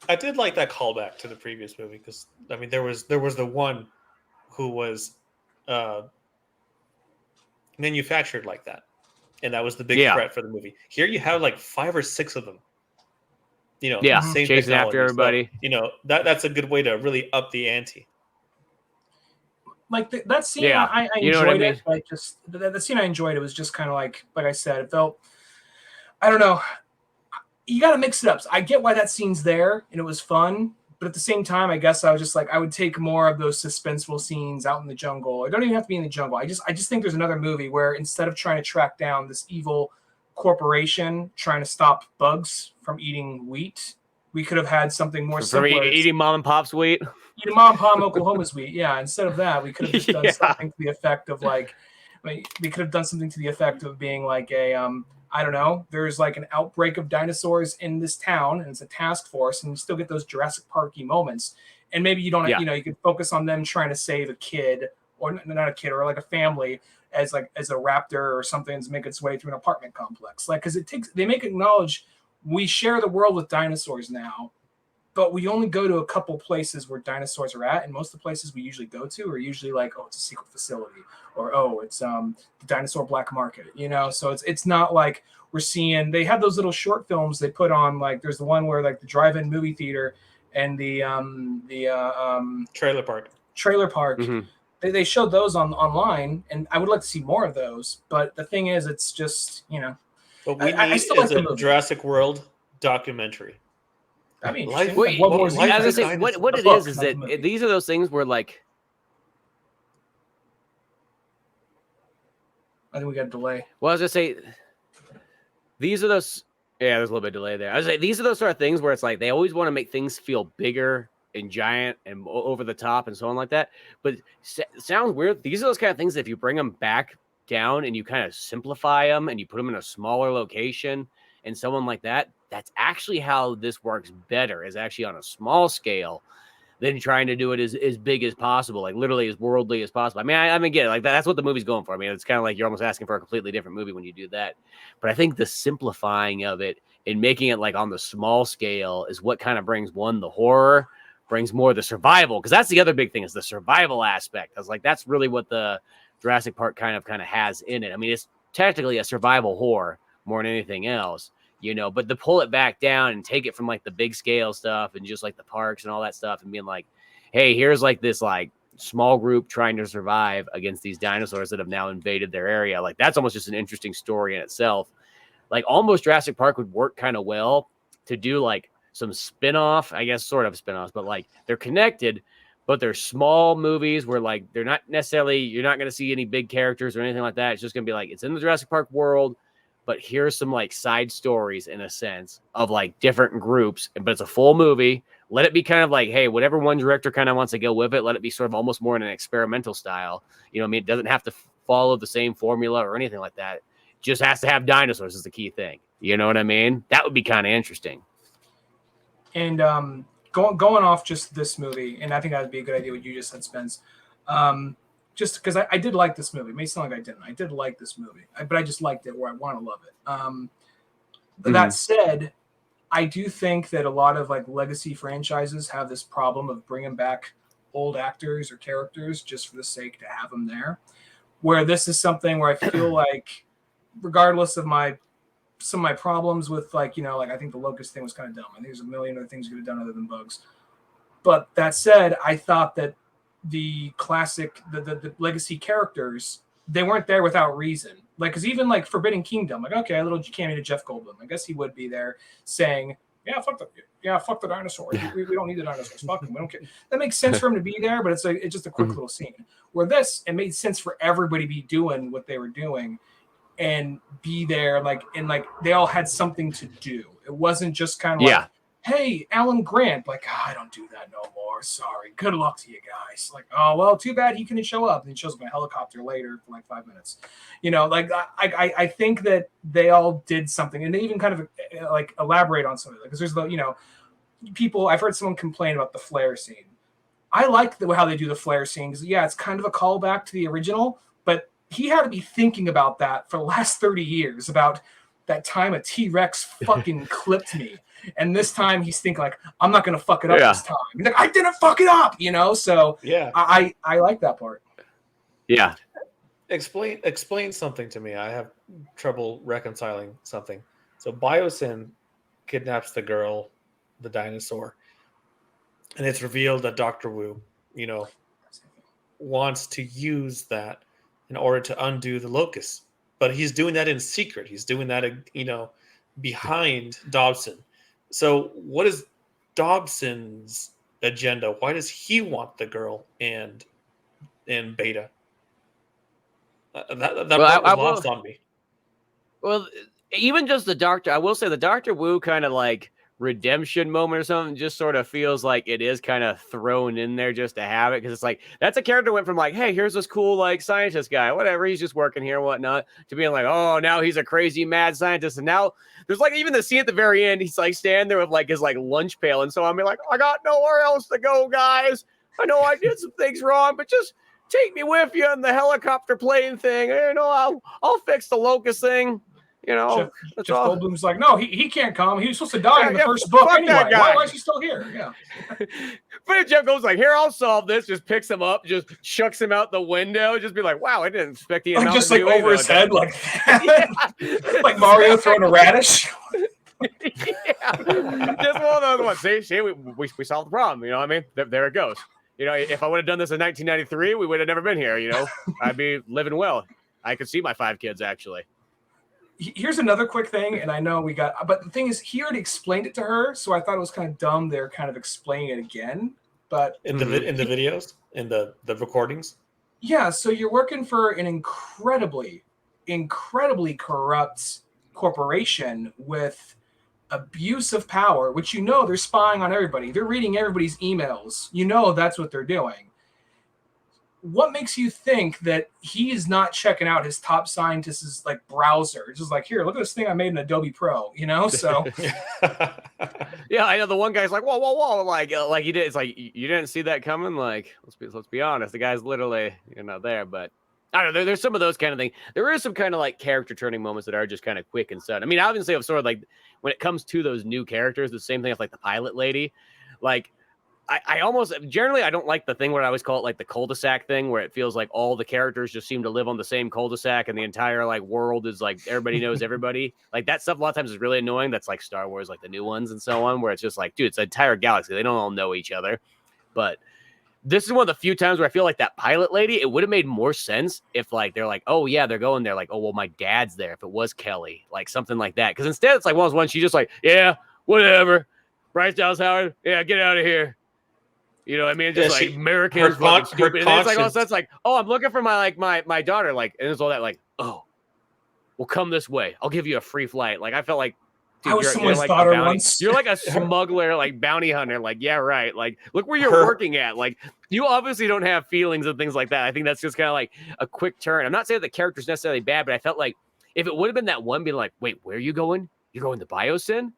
I did like that callback to the previous movie because I mean there was the one who was manufactured like that, and that was the big threat for the movie. Here you have like 5 or 6 of them. You know, same chasing after everybody. So, you know that's a good way to really up the ante. Like that scene, I enjoyed it. Like just the scene I enjoyed. It was just kind of like I said, it felt. I don't know. You got to mix it up. So I get why that scene's there and it was fun, but at the same time, I guess I was just like, I would take more of those suspenseful scenes out in the jungle. It don't even have to be in the jungle. I just think there's another movie where instead of trying to track down this evil corporation trying to stop bugs from eating wheat, we could have had something more simple. Eating mom and pop's wheat. Eating mom and pop Oklahoma's wheat. Yeah. Instead of that, we could have just done something to the effect of like, we could have done something to the effect of being like a, I don't know, there's like an outbreak of dinosaurs in this town and it's a task force and you still get those Jurassic Park-y moments. And maybe you don't, you know, you could focus on them trying to save a kid or not a kid or like a family as a raptor or something that's make its way through an apartment complex. Like, cause they make it acknowledge we share the world with dinosaurs now, but we only go to a couple places where dinosaurs are at. And most of the places we usually go to are usually like, oh, it's a secret facility or, oh, it's the dinosaur black market, you know? So it's not like we're seeing, they have those little short films they put on, like there's the one where like the drive-in movie theater and the trailer park. Mm-hmm. They showed those online and I would like to see more of those. But the thing is, it's just, you know, what we need is a Jurassic World documentary. I mean, what it is that these are those things where like, I think we got a delay. Well, I was gonna say, these are those. Yeah, there's a little bit of delay there. I was like, these are those sort of things where it's like they always want to make things feel bigger and giant and over the top and so on like that. But it sounds weird. These are those kind of things that if you bring them back down and you kind of simplify them and you put them in a smaller location and so on like that, that's actually how this works better. Is actually on a small scale than trying to do it as big as possible, like literally as worldly as possible. I mean, I get it. Like that's what the movie's going for. I mean, it's kind of like you're almost asking for a completely different movie when you do that. But I think the simplifying of it and making it like on the small scale is what kind of brings the horror, brings more the survival. Because that's the other big thing is the survival aspect. I was like, that's really what the Jurassic Park kind of has in it. I mean, it's technically a survival horror more than anything else. You know, but to pull it back down and take it from like the big scale stuff and just like the parks and all that stuff and being like, hey, here's like this like small group trying to survive against these dinosaurs that have now invaded their area. Like that's almost just an interesting story in itself. Like almost Jurassic Park would work kind of well to do like some spin-off, I guess sort of spin-offs, but like they're connected, but they're small movies where like they're not necessarily, you're not going to see any big characters or anything like that. It's just going to be like, it's in the Jurassic Park world, but here's some like side stories in a sense of like different groups, but it's a full movie. Let it be kind of like, hey, whatever one director kind of wants to go with it, let it be sort of almost more in an experimental style. You know what I mean? It doesn't have to follow the same formula or anything like that. It just has to have dinosaurs is the key thing. You know what I mean? That would be kind of interesting. And going off just this movie, and I think that would be a good idea what you just said, Spence. Just because I did like this movie. It may sound like I didn't. I did like this movie, but I just liked it where I want to love it. That said, I do think that a lot of like legacy franchises have this problem of bringing back old actors or characters just for the sake to have them there. Where this is something where I feel like, regardless of some of my problems with like, you know, like I think the locust thing was kind of dumb. I think there's a million other things you could have done other than bugs. But that said, I thought that the classic, the legacy characters, they weren't there without reason. Like, because even like Forbidden Kingdom, like, okay, a little cameo to Jeff Goldblum. I guess he would be there saying, fuck the dinosaurs. We don't need the dinosaurs. Fuck them. We don't care. That makes sense for him to be there, but it's just a quick little scene. Where this, it made sense for everybody to be doing what they were doing and be there, like, and like they all had something to do. It wasn't just kind of like, hey, Alan Grant, like, I don't do that no more. we're sorry. Good luck to you guys. Like, oh, well, too bad he couldn't show up. And he shows up in a helicopter later for like 5 minutes. Like I think that they all did something, and they even kind of like elaborate on some of it. Because there's people, I've heard someone complain about the flare scene. I like how they do the flare scene because, yeah, it's kind of a callback to the original, but he had to be thinking about that for the last 30 years, about that time a T-Rex fucking clipped me. And this time he's thinking like, I'm not going to fuck it up this time. He's like, I didn't fuck it up, So yeah, I like that part. Yeah. Explain something to me. I have trouble reconciling something. So Biosyn kidnaps the girl, the dinosaur, and it's revealed that Dr. Wu, wants to use that in order to undo the locust. But he's doing that in secret. He's doing that, behind Dobson. So what is Dobson's agenda? Why does he want the girl and Beta? That was lost on me. Well, even just the Doctor, I will say the Dr. Wu kind of like redemption moment or something just sort of feels like it is kind of thrown in there just to have it, because it's like that's a character went from like, hey, here's this cool like scientist guy, whatever, he's just working here and whatnot, to being like, oh, now he's a crazy mad scientist. And now there's like even the scene at the very end, he's like standing there with like his like lunch pail, and so I'm like, I got nowhere else to go, guys. I know I did some things wrong, but just take me with you on the helicopter plane thing. I'll fix the locust thing. Jeff Goldblum's like, no, he can't come. He was supposed to die in the first book anyway. Why is he still here? Yeah. But if Jeff Goldblum's like, here, I'll solve this, just picks him up, just chucks him out the window, just be like, wow, I didn't expect the amount just like over his head, like that. Like Mario throwing a radish. Yeah. Just one of those ones. See, we solved the problem. You know what I mean? There it goes. If I would have done this in 1993, we would have never been here. I'd be living well. I could see my 5 kids, actually. Here's another quick thing, and I know but the thing is, he already explained it to her, so I thought it was kind of dumb they're kind of explaining it again. But in the videos, in the recordings, yeah. So you're working for an incredibly corrupt corporation with abuse of power, which they're spying on everybody. They're reading everybody's emails. That's what they're doing. What makes you think that he is not checking out his top scientist's like browser? It's just like, here, look at this thing I made in Adobe Pro, So yeah, I know the one guy's like, whoa, like you did. It's like you didn't see that coming. Like, let's be honest, the guy's literally there. But I don't know. There's some of those kind of things. There is some kind of like character turning moments that are just kind of quick and sudden. I mean, obviously, I'm sort of like when it comes to those new characters, the same thing as like the pilot lady, like. I almost generally I don't like the thing where I always call it like the cul-de-sac thing, where it feels like all the characters just seem to live on the same cul-de-sac and the entire like world is like everybody knows everybody. Like that stuff a lot of times is really annoying. That's like Star Wars, like the new ones and so on, where it's just like, dude, it's an entire galaxy. They don't all know each other. But this is one of the few times where I feel like that pilot lady, it would have made more sense if like they're like, oh yeah, they're going there. Like, oh well, my dad's there. If it was Kelly, like something like that. Because instead it's like one of those ones she's just like, yeah, whatever. Bryce Dallas Howard, yeah, get out of here. I mean, just like Americans fucking stupid. And it's like, also, it's like, oh, I'm looking for my daughter. Like, and it's all that like, oh, well, come this way. I'll give you a free flight. Like, I felt like, dude, I was someone's daughter once. You're like a smuggler, like bounty hunter. Like, yeah, right. Like, look where you're working at. Like, you obviously don't have feelings and things like that. I think that's just kind of like a quick turn. I'm not saying the character's necessarily bad, but I felt like if it would have been that one being like, wait, where are you going? You're going to Biosyn?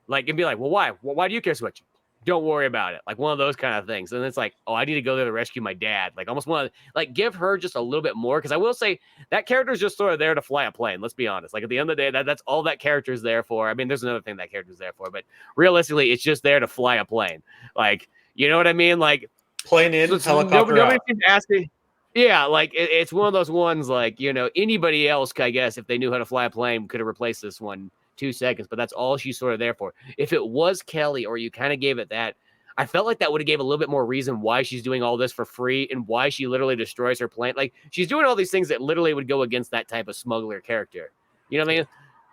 Like, and be like, well, why? Well, why do you care so much? Don't worry about it. Like one of those kind of things. And it's like, oh, I need to go there to rescue my dad. Like almost want to like give her just a little bit more. Cause I will say that character is just sort of there to fly a plane. Let's be honest. Like at the end of the day, that's all that character is there for. I mean, there's another thing that character is there for, but realistically, it's just there to fly a plane. Like, you know what I mean? Like plane in, helicopter nobody seems to ask me. Yeah. Like it's one of those ones like, anybody else, I guess, if they knew how to fly a plane, could have replaced this one 2 seconds, but that's all she's sort of there for. If it was Kelly or you kind of gave it that, I felt like that would have gave a little bit more reason why she's doing all this for free and why she literally destroys her plant. Like she's doing all these things that literally would go against that type of smuggler character. You know what I mean?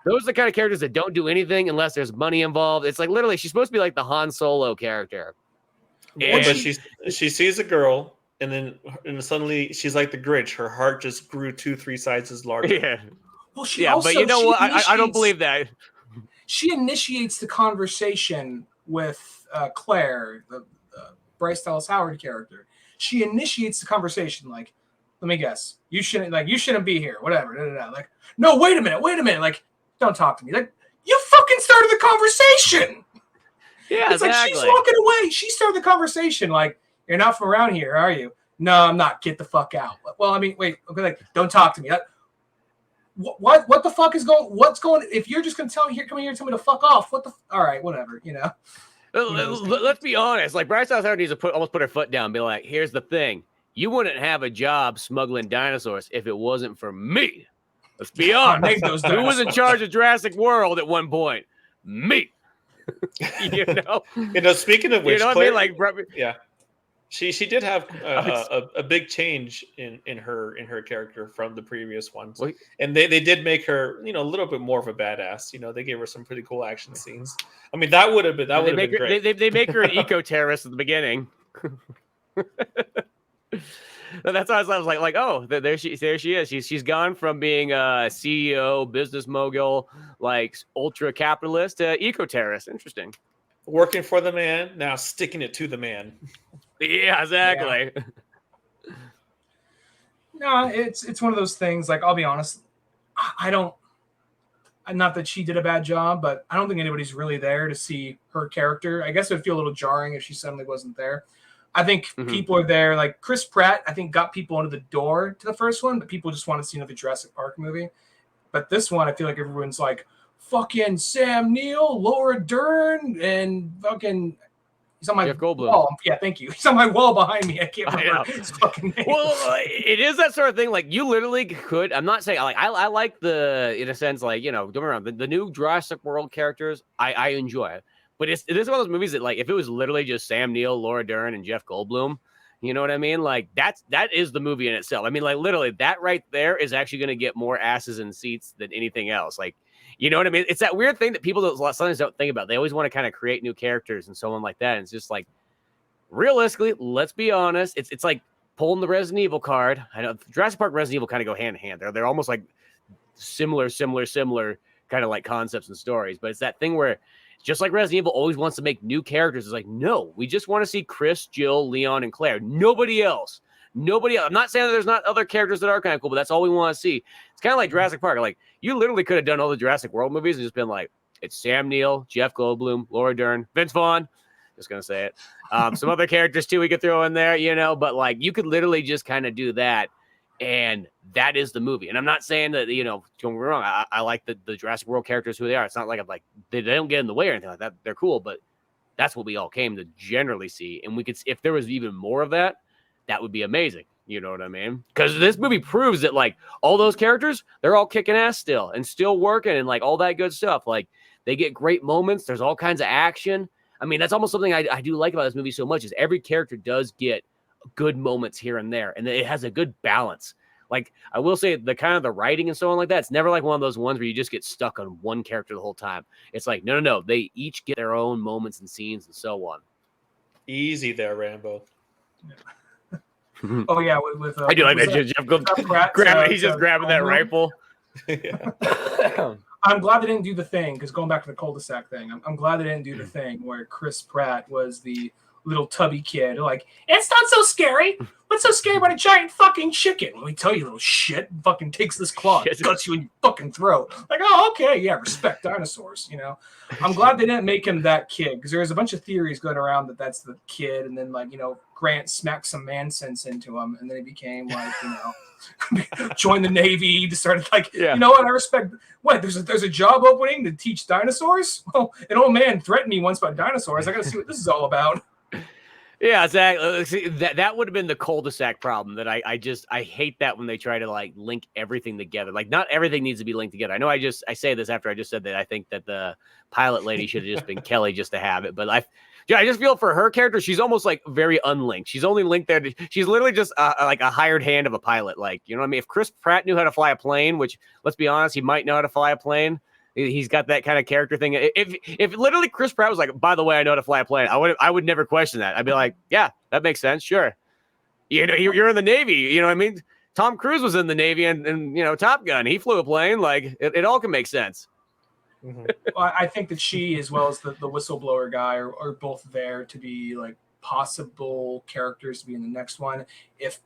Those are the kind of characters that don't do anything unless there's money involved. It's like literally she's supposed to be like the Han Solo character. And but she sees a girl and then suddenly she's like the Grinch. Her heart just grew 2-3 sizes larger. Yeah. Well, but you know what? I don't believe that. She initiates the conversation with Claire, Bryce Dallas Howard character. She initiates the conversation, like, let me guess, you shouldn't be here, whatever. Da, da, da. Like, no, wait a minute. Like, don't talk to me. Like, you fucking started the conversation. Yeah, it's like she's walking away. She started the conversation. Like, you're not from around here, are you? No, I'm not. Get the fuck out. Well, I mean, wait. Okay, like, don't talk to me. What the fuck is going? What's going? If you're just gonna come here and tell me to fuck off, all right, whatever, you know. Let's be honest. Like, Bryce Dallas Howard needs to almost put her foot down and be like, here's the thing. You wouldn't have a job smuggling dinosaurs if it wasn't for me. Let's be honest. Who was in charge of Jurassic World at one point? Me. You know? Speaking of which, you know what Claire, I mean? Like, yeah. She did have a big change in her character from the previous ones, and they did make her a little bit more of a badass. They gave her some pretty cool action scenes. I mean, that would have been great. They make her an eco-terrorist at the beginning. That's why I was like, oh, there she is. She's gone from being a CEO, business mogul, like ultra capitalist to eco-terrorist. Interesting. Working for the man, now sticking it to the man. Yeah, exactly. Yeah. No, it's one of those things. Like, I'll be honest, not that she did a bad job, but I don't think anybody's really there to see her character. I guess it would feel a little jarring if she suddenly wasn't there. I think people are there. Like, Chris Pratt, I think, got people into the door to the first one, but people just want to see another Jurassic Park movie. But this one, I feel like everyone's like, fucking Sam Neill, Laura Dern, and fucking... He's on my wall. Yeah, thank you. He's on my wall behind me. I can't remember his fucking name. Well, it is that sort of thing. Like, you literally could. I'm not saying I like in a sense, like, don't get me wrong, the new Jurassic World characters I enjoy it. But it is one of those movies that, like, if it was literally just Sam Neill, Laura Dern, and Jeff Goldblum, you know what I mean? Like, that is the movie in itself. I mean, like, literally, that right there is actually going to get more asses in seats than anything else. Like, you know what I mean? It's that weird thing that people sometimes don't think about. They always want to kind of create new characters and so on like that. And it's just like, realistically, let's be honest. It's like pulling the Resident Evil card. I know Jurassic Park, Resident Evil kind of go hand in hand. They're almost like similar kind of like concepts and stories. But it's that thing where just like Resident Evil always wants to make new characters. It's like, no, we just want to see Chris, Jill, Leon, and Claire. Nobody else. I'm not saying that there's not other characters that are kind of cool, but that's all we want to see. It's kind of like Jurassic Park. Like, you literally could have done all the Jurassic World movies and just been like, it's Sam Neill, Jeff Goldblum, Laura Dern, Vince Vaughn. Just going to say it. Some other characters, too, we could throw in there, but, like, you could literally just kind of do that, and that is the movie. And I'm not saying that, don't get me wrong, I like the Jurassic World characters who they are. It's not like I'm like, they don't get in the way or anything like that. They're cool, but that's what we all came to generally see. And we could, if there was even more of that, that would be amazing. You know what I mean? Because this movie proves that, like, all those characters, they're all kicking ass still and still working and, like, all that good stuff. Like, they get great moments. There's all kinds of action. I mean, that's almost something I do like about this movie so much is every character does get good moments here and there. And it has a good balance. Like, I will say the kind of the writing and so on like that, it's never like one of those ones where you just get stuck on one character the whole time. It's like, no. They each get their own moments and scenes and so on. Easy there, Rambo. Yeah. Oh yeah, with I do like that. Jeff he's just grabbing that rifle. I'm glad they didn't do the thing because going back to the cul-de-sac thing, I'm glad they didn't do the thing where Chris Pratt was the little tubby kid. Like, it's not so scary. What's so scary about a giant fucking chicken? Let me tell you, little shit. Fucking takes this claw, guts you in your fucking throat. Like, oh, okay, yeah, respect dinosaurs. I'm glad they didn't make him that kid because there's a bunch of theories going around that that's the kid, and then like Grant smacked some man sense into him, and then he became like joined the Navy. He started like, you know what? I respect. What? There's a job opening to teach dinosaurs. Well, an old man threatened me once about dinosaurs. I got to see what this is all about. Yeah, exactly. See, that would have been the cul-de-sac problem that I hate that when they try to like link everything together. Like, not everything needs to be linked together. I know I say this after I just said that I think that the pilot lady should have just been Kelly just to have it. But I just feel for her character, she's almost like very unlinked. She's only linked there. She's literally just like a hired hand of a pilot. Like, you know what I mean? If Chris Pratt knew how to fly a plane, which let's be honest, he might know how to fly a plane. He's got that kind of character thing. If literally Chris Pratt was like, by the way, I know how to fly a plane, I would never question that. I'd be like, yeah, that makes sense. Sure. You're in the Navy. You know what I mean? Tom Cruise was in the Navy and Top Gun. He flew a plane. Like, it all can make sense. Mm-hmm. Well, I think that she, as well as the whistleblower guy, are both there to be like possible characters to be in the next one if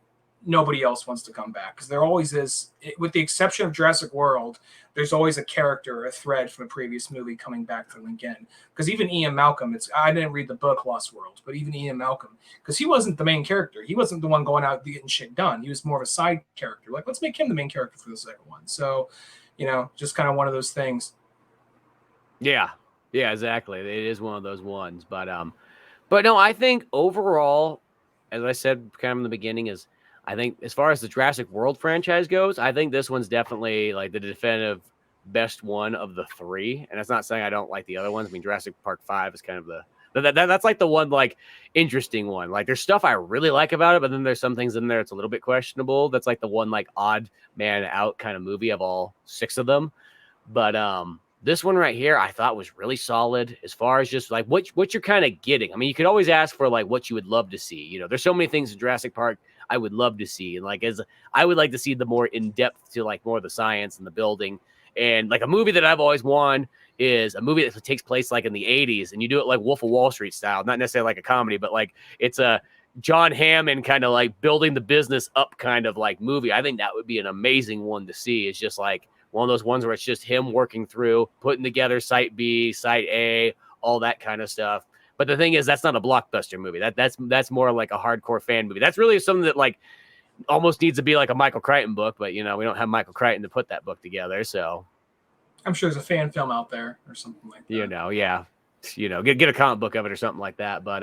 nobody else wants to come back, because there always is, with the exception of Jurassic World, there's always a character, a thread from a previous movie coming back to link in. Because even Ian Malcolm, I didn't read the book Lost World, but even Ian Malcolm, because he wasn't the main character, he wasn't the one going out getting shit done. He was more of a side character. Like, let's make him the main character for the second one. So, just kind of one of those things. Yeah, exactly. It is one of those ones, but no, I think overall, as I said kind of in the beginning, is I think as far as the Jurassic World franchise goes, I think this one's definitely like the definitive best one of the three. And that's not saying I don't like the other ones. I mean, Jurassic Park 5 is kind of that's like the one, like, interesting one. Like, there's stuff I really like about it, but then there's some things in there it's a little bit questionable. That's like the one, like, odd man out kind of movie of all 6 of them. But this one right here, I thought was really solid as far as just like what you're kind of getting. I mean, you could always ask for like what you would love to see. There's so many things in Jurassic Park I would love to see. And like, as I would like to see the more in depth to like more of the science and the building. And like a movie that I've always wanted is a movie that takes place like in the 80s, and you do it like Wolf of Wall Street style, not necessarily like a comedy, but like it's a John Hammond kind of like building the business up kind of like movie. I think that would be an amazing one to see. It's just like one of those ones where it's just him working through, putting together Site B, Site A, all that kind of stuff. But the thing is, that's not a blockbuster movie. That's more like a hardcore fan movie. That's really something that like almost needs to be like a Michael Crichton book, but we don't have Michael Crichton to put that book together. So I'm sure there's a fan film out there or something like that. Get a comic book of it or something like that. But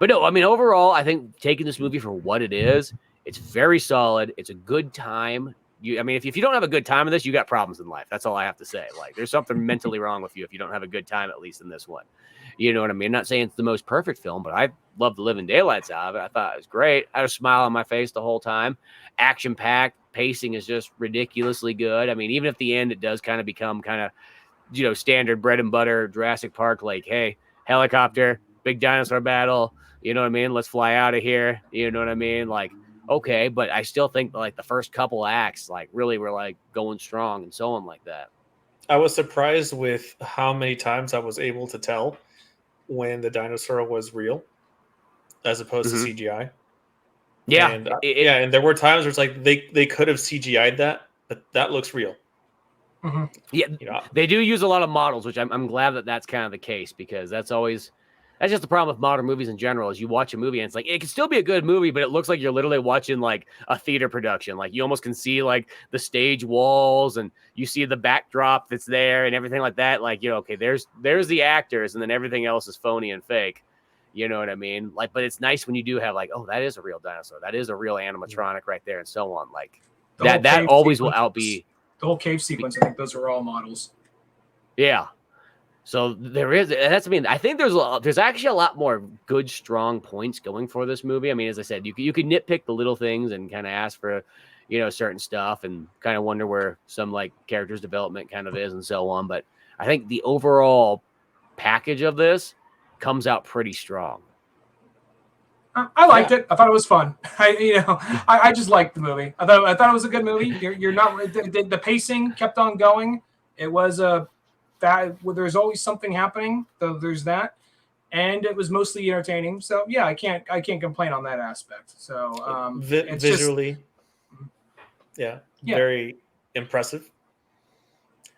no, I mean, overall, I think taking this movie for what it is, it's very solid. It's a good time. If you don't have a good time in this, you got problems in life. That's all I have to say. Like, there's something mentally wrong with you if you don't have a good time, at least in this one. You know what I mean? I'm not saying it's the most perfect film, but I loved the living daylights out of it. I thought it was great. I had a smile on my face the whole time. Action-packed. Pacing is just ridiculously good. I mean, even at the end, it does kind of become kind of, standard bread and butter Jurassic Park. Like, hey, helicopter, big dinosaur battle. You know what I mean? Let's fly out of here. You know what I mean? Like, okay, but I still think like the first couple acts like really were like going strong and so on like that. I was surprised with how many times I was able to tell when the dinosaur was real as opposed to CGI. Yeah. And, and there were times where it's like they could have CGI'd that, but that looks real. Mm-hmm. Yeah, they do use a lot of models, which I'm glad that that's kind of the case, because that's just the problem with modern movies in general. Is you watch a movie and it's like it can still be a good movie, but it looks like you're literally watching like a theater production. Like you almost can see like the stage walls and you see the backdrop that's there and everything like that. Like, okay, there's the actors and then everything else is phony and fake. You know what I mean? Like, but it's nice when you do have like, oh, that is a real dinosaur. That is a real animatronic right there and so on. Like that always will outbe the whole cave sequence. I think those are all models. Yeah. So I think there's actually a lot more good, strong points going for this movie. I mean, as I said, you could nitpick the little things and kind of ask for, certain stuff and kind of wonder where some like characters development kind of is and so on. But I think the overall package of this comes out pretty strong. I liked it. I thought it was fun. I just liked the movie. I thought it was a good movie. You're not the pacing kept on going. It was there's always something happening. So there's that, and it was mostly entertaining. So yeah, I can't complain on that aspect. So it's visually, very impressive.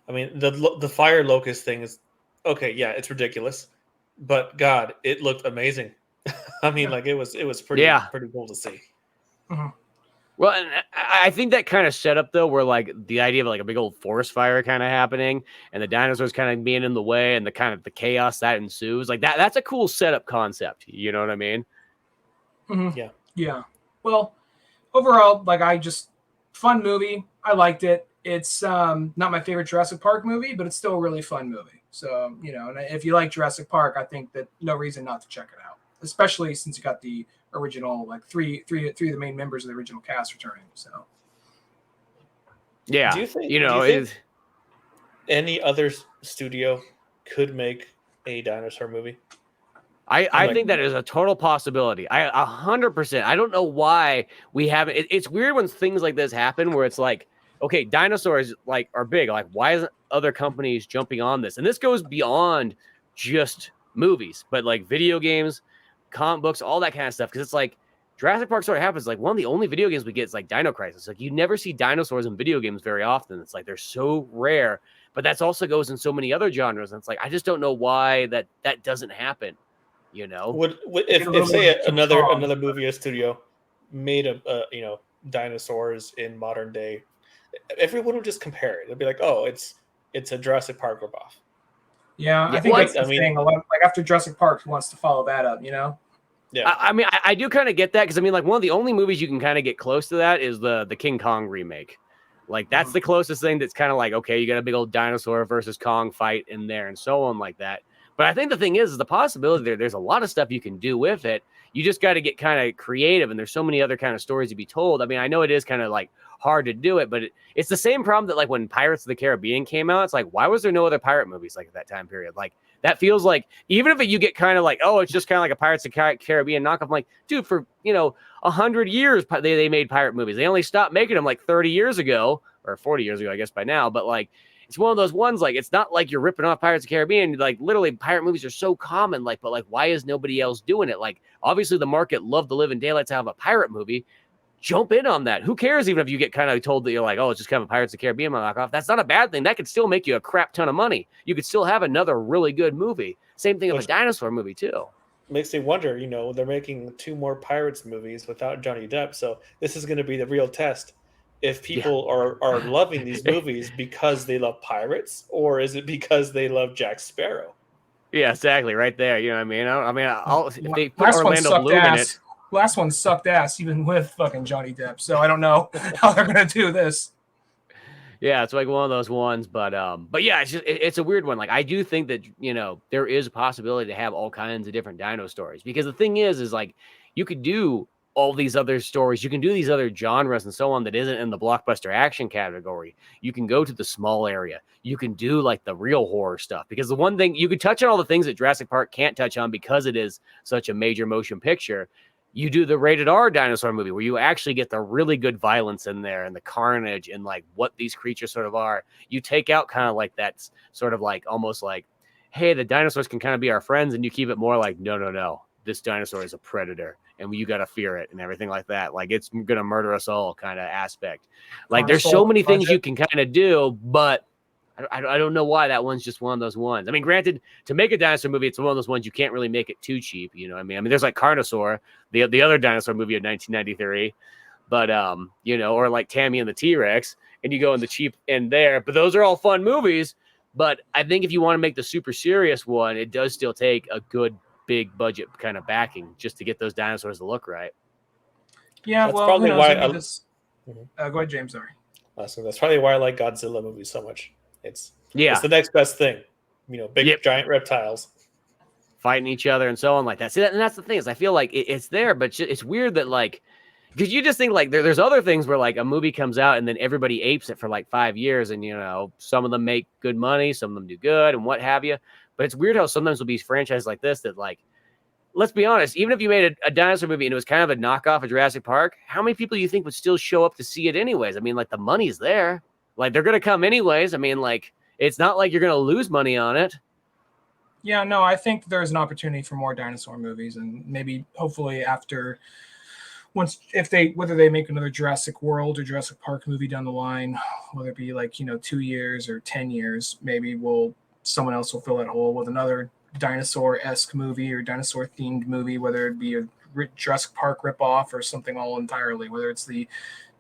I mean, the fire locust thing is okay. Yeah, it's ridiculous, but God, it looked amazing. I mean, like it was pretty cool to see. Mm-hmm. Well, and I think that kind of set up though, where like the idea of like a big old forest fire kind of happening, and the dinosaurs kind of being in the way, and the kind of the chaos that ensues, like that's a cool setup concept. You know what I mean? Mm-hmm. Yeah. Well, overall, like fun movie. I liked it. It's not my favorite Jurassic Park movie, but it's still a really fun movie. So and if you like Jurassic Park, I think that no reason not to check it out, especially since you got the original, like three of the main members of the original cast returning. So yeah, do you think any other studio could make a dinosaur movie? I think that is a total possibility. 100%. I don't know why we haven't. It's weird when things like this happen, where it's like, okay, dinosaurs like are big. Like, why isn't other companies jumping on this? And this goes beyond just movies, but like video games, comic books, all that kind of stuff. Because it's like Jurassic Park sort of happens. Like one of the only video games we get is like Dino Crisis. Like you never see dinosaurs in video games very often. It's like they're so rare. But that's also goes in so many other genres. And it's like I just don't know why that doesn't happen. You know, would if say another movie or studio made a dinosaurs in modern day, everyone would just compare it. They'd be like, oh, it's a Jurassic Park ripoff. Yeah, I think that's the thing. A lot of, like after Jurassic Park, he wants to follow that up, you know? Yeah. I mean, I do kind of get that because I mean, like one of the only movies you can kind of get close to that is the King Kong remake. Like that's the closest thing that's kind of like, okay, you got a big old dinosaur versus Kong fight in there and so on like that. But I think the thing is the possibility there's a lot of stuff you can do with it. You just got to get kind of creative, and there's so many other kind of stories to be told. I mean, I know it is kind of like hard to do it, but it's the same problem that like when Pirates of the Caribbean came out, it's like, why was there no other pirate movies like at that time period? Like that feels like, even if you get kind of like, oh, it's just kind of like a Pirates of the Caribbean knockoff. I'm like, dude, for 100 years they made pirate movies. They only stopped making them like 30 years ago or 40 years ago, I guess by now. But like, it's one of those ones, like, it's not like you're ripping off Pirates of the Caribbean. Like, literally, pirate movies are so common. Like, but like, why is nobody else doing it? Like, obviously, the market loved the living daylights to have a pirate movie. Jump in on that. Who cares even if you get kind of told that you're like, oh, it's just kind of a Pirates of the Caribbean knockoff? That's not a bad thing. That could still make you a crap ton of money. You could still have another really good movie. Same thing with a dinosaur movie, too. Makes me wonder, they're making 2 more Pirates movies without Johnny Depp. So this is going to be the real test. If people are loving these movies because they love pirates, or is it because they love Jack Sparrow? Yeah, exactly. Right there. You know what I mean? If they put Last Orlando Bloom in it. Last one sucked ass, even with fucking Johnny Depp. So I don't know how they're gonna do this. Yeah, it's like one of those ones, but yeah, it's a weird one. Like I do think that there is a possibility to have all kinds of different dino stories, because the thing is like you could do all these other stories, you can do these other genres and so on that isn't in the blockbuster action category. You can go to the small area. You can do like the real horror stuff, because the one thing you could touch on all the things that Jurassic Park can't touch on because it is such a major motion picture. You do the rated R dinosaur movie where you actually get the really good violence in there and the carnage and like what these creatures sort of are. You take out kind of like that sort of like almost like, hey, the dinosaurs can kind of be our friends, and you keep it more like, no, this dinosaur is a predator and you got to fear it and everything like that. Like it's going to murder us all kind of aspect. Like there's so many things you can kind of do, but I don't know why that one's just one of those ones. I mean, granted, to make a dinosaur movie, it's one of those ones you can't really make it too cheap. You know what I mean? I mean, there's like Carnosaur, the other dinosaur movie of 1993, but, or like Tammy and the T-Rex, and you go in the cheap end there. But those are all fun movies. But I think if you want to make the super serious one, it does still take a good big budget kind of backing just to get those dinosaurs to look right. Yeah, that's probably why go ahead, James. Sorry. So that's probably why I like Godzilla movies so much. It's the next best thing. Big giant reptiles fighting each other and so on like that. See, and that's the thing is I feel like it's there, but it's weird that like, because you just think like there's other things where like a movie comes out and then everybody apes it for like 5 years, and some of them make good money, some of them do good and what have you. But it's weird how sometimes there'll be franchises like this that like, let's be honest, even if you made a dinosaur movie and it was kind of a knockoff of Jurassic Park, how many people do you think would still show up to see it anyways? I mean, like the money's there. Like they're going to come anyways. I mean, like it's not like you're going to lose money on it. Yeah, no, I think there's an opportunity for more dinosaur movies, and maybe hopefully whether they make another Jurassic World or Jurassic Park movie down the line, whether it be like 2 years or 10 years, maybe someone else will fill that hole with another dinosaur-esque movie or dinosaur-themed movie, whether it be a Jurassic Park ripoff or something all entirely, whether it's the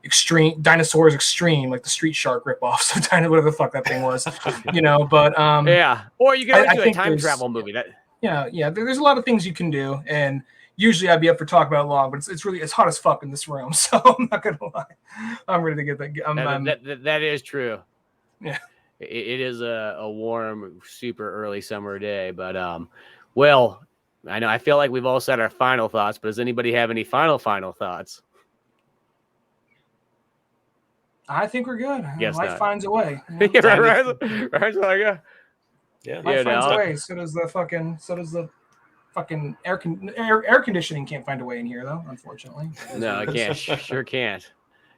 extreme Dinosaurs Extreme, like the Street Shark ripoffs of whatever the fuck that thing was, but yeah, or you can do a time travel movie. There's a lot of things you can do, and usually I'd be up for talking about it long, but it's hot as fuck in this room, so I'm not gonna lie, I'm ready to get that. That is true. Yeah, it is a warm, super early summer day, but well, I know I feel like we've all said our final thoughts, but does anybody have any final thoughts? I think we're good. Yes, life finds a way. Right. Yeah. Life finds a way. So does the fucking air conditioning can't find a way in here though, unfortunately. No, it can't. Sure can't.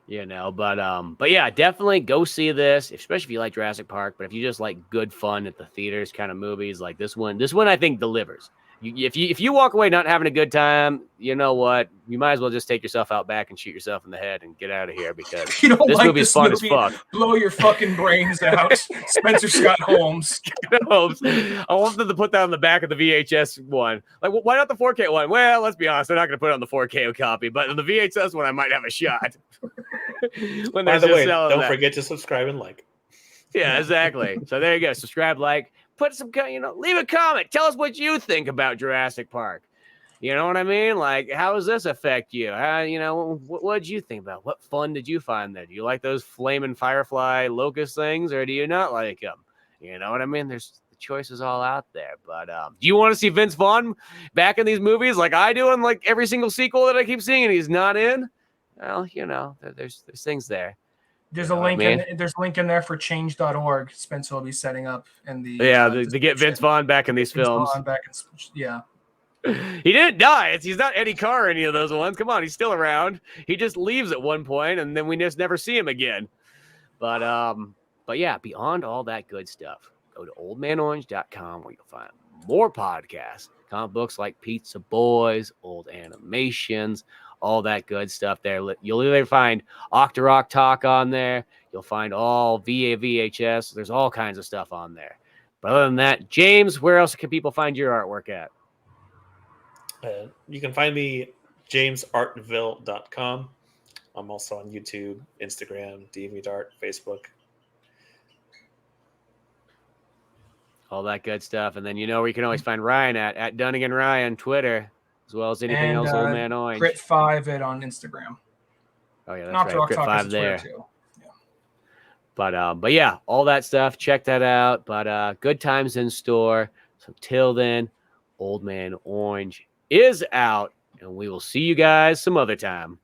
But yeah, definitely go see this, especially if you like Jurassic Park. But if you just like good fun at the theaters kind of movies, like this one I think delivers. if you walk away not having a good time, you know what? You might as well just take yourself out back and shoot yourself in the head and get out of here because you don't this like movie's this fun movie, as fuck. blow your fucking brains out. Spencer Scott Holmes. I want them to put that on the back of the VHS one. Like, why not the 4K one? Well, let's be honest, they're not going to put it on the 4K copy, but on the VHS one, I might have a shot. When By the way, selling don't that. forget to subscribe and like. Yeah, exactly. So there you go. Subscribe, like, put some, leave a comment. Tell us what you think about Jurassic Park. You know what I mean? Like, how does this affect you? What did you think about? What fun did you find there? Do you like those flaming firefly locust things, or do you not like them? You know what I mean? There's the choices all out there. But do you want to see Vince Vaughn back in these movies like I do in like every single sequel that I keep seeing and he's not in? Well, there's things there. There's a link. There's a link in there for change.org. Spencer will be setting up in the to get Vince Vaughn back in these films. Yeah. He didn't die. He's not Eddie Carr or any of those ones. Come on, he's still around. He just leaves at one point, and then we just never see him again. But yeah, beyond all that good stuff, go to oldmanorange.com where you'll find more podcasts, comic books like Pizza Boys, old animations, all that good stuff there. You'll either find Octorok Talk on there. You'll find all VHS. There's all kinds of stuff on there. But other than that, James, where else can people find your artwork at? You can find me jamesartville.com. I'm also on YouTube, Instagram, DeviantArt, Facebook. All that good stuff. And then where you can always find Ryan at Dunigan Ryan, Twitter, as well as anything else Old Man Orange. Crit 5 it on Instagram. Oh yeah, that's right. Crit 5 there. Too. Yeah. But yeah, all that stuff. Check that out. But good times in store. So till then, Old Man Orange is out, and we will see you guys some other time.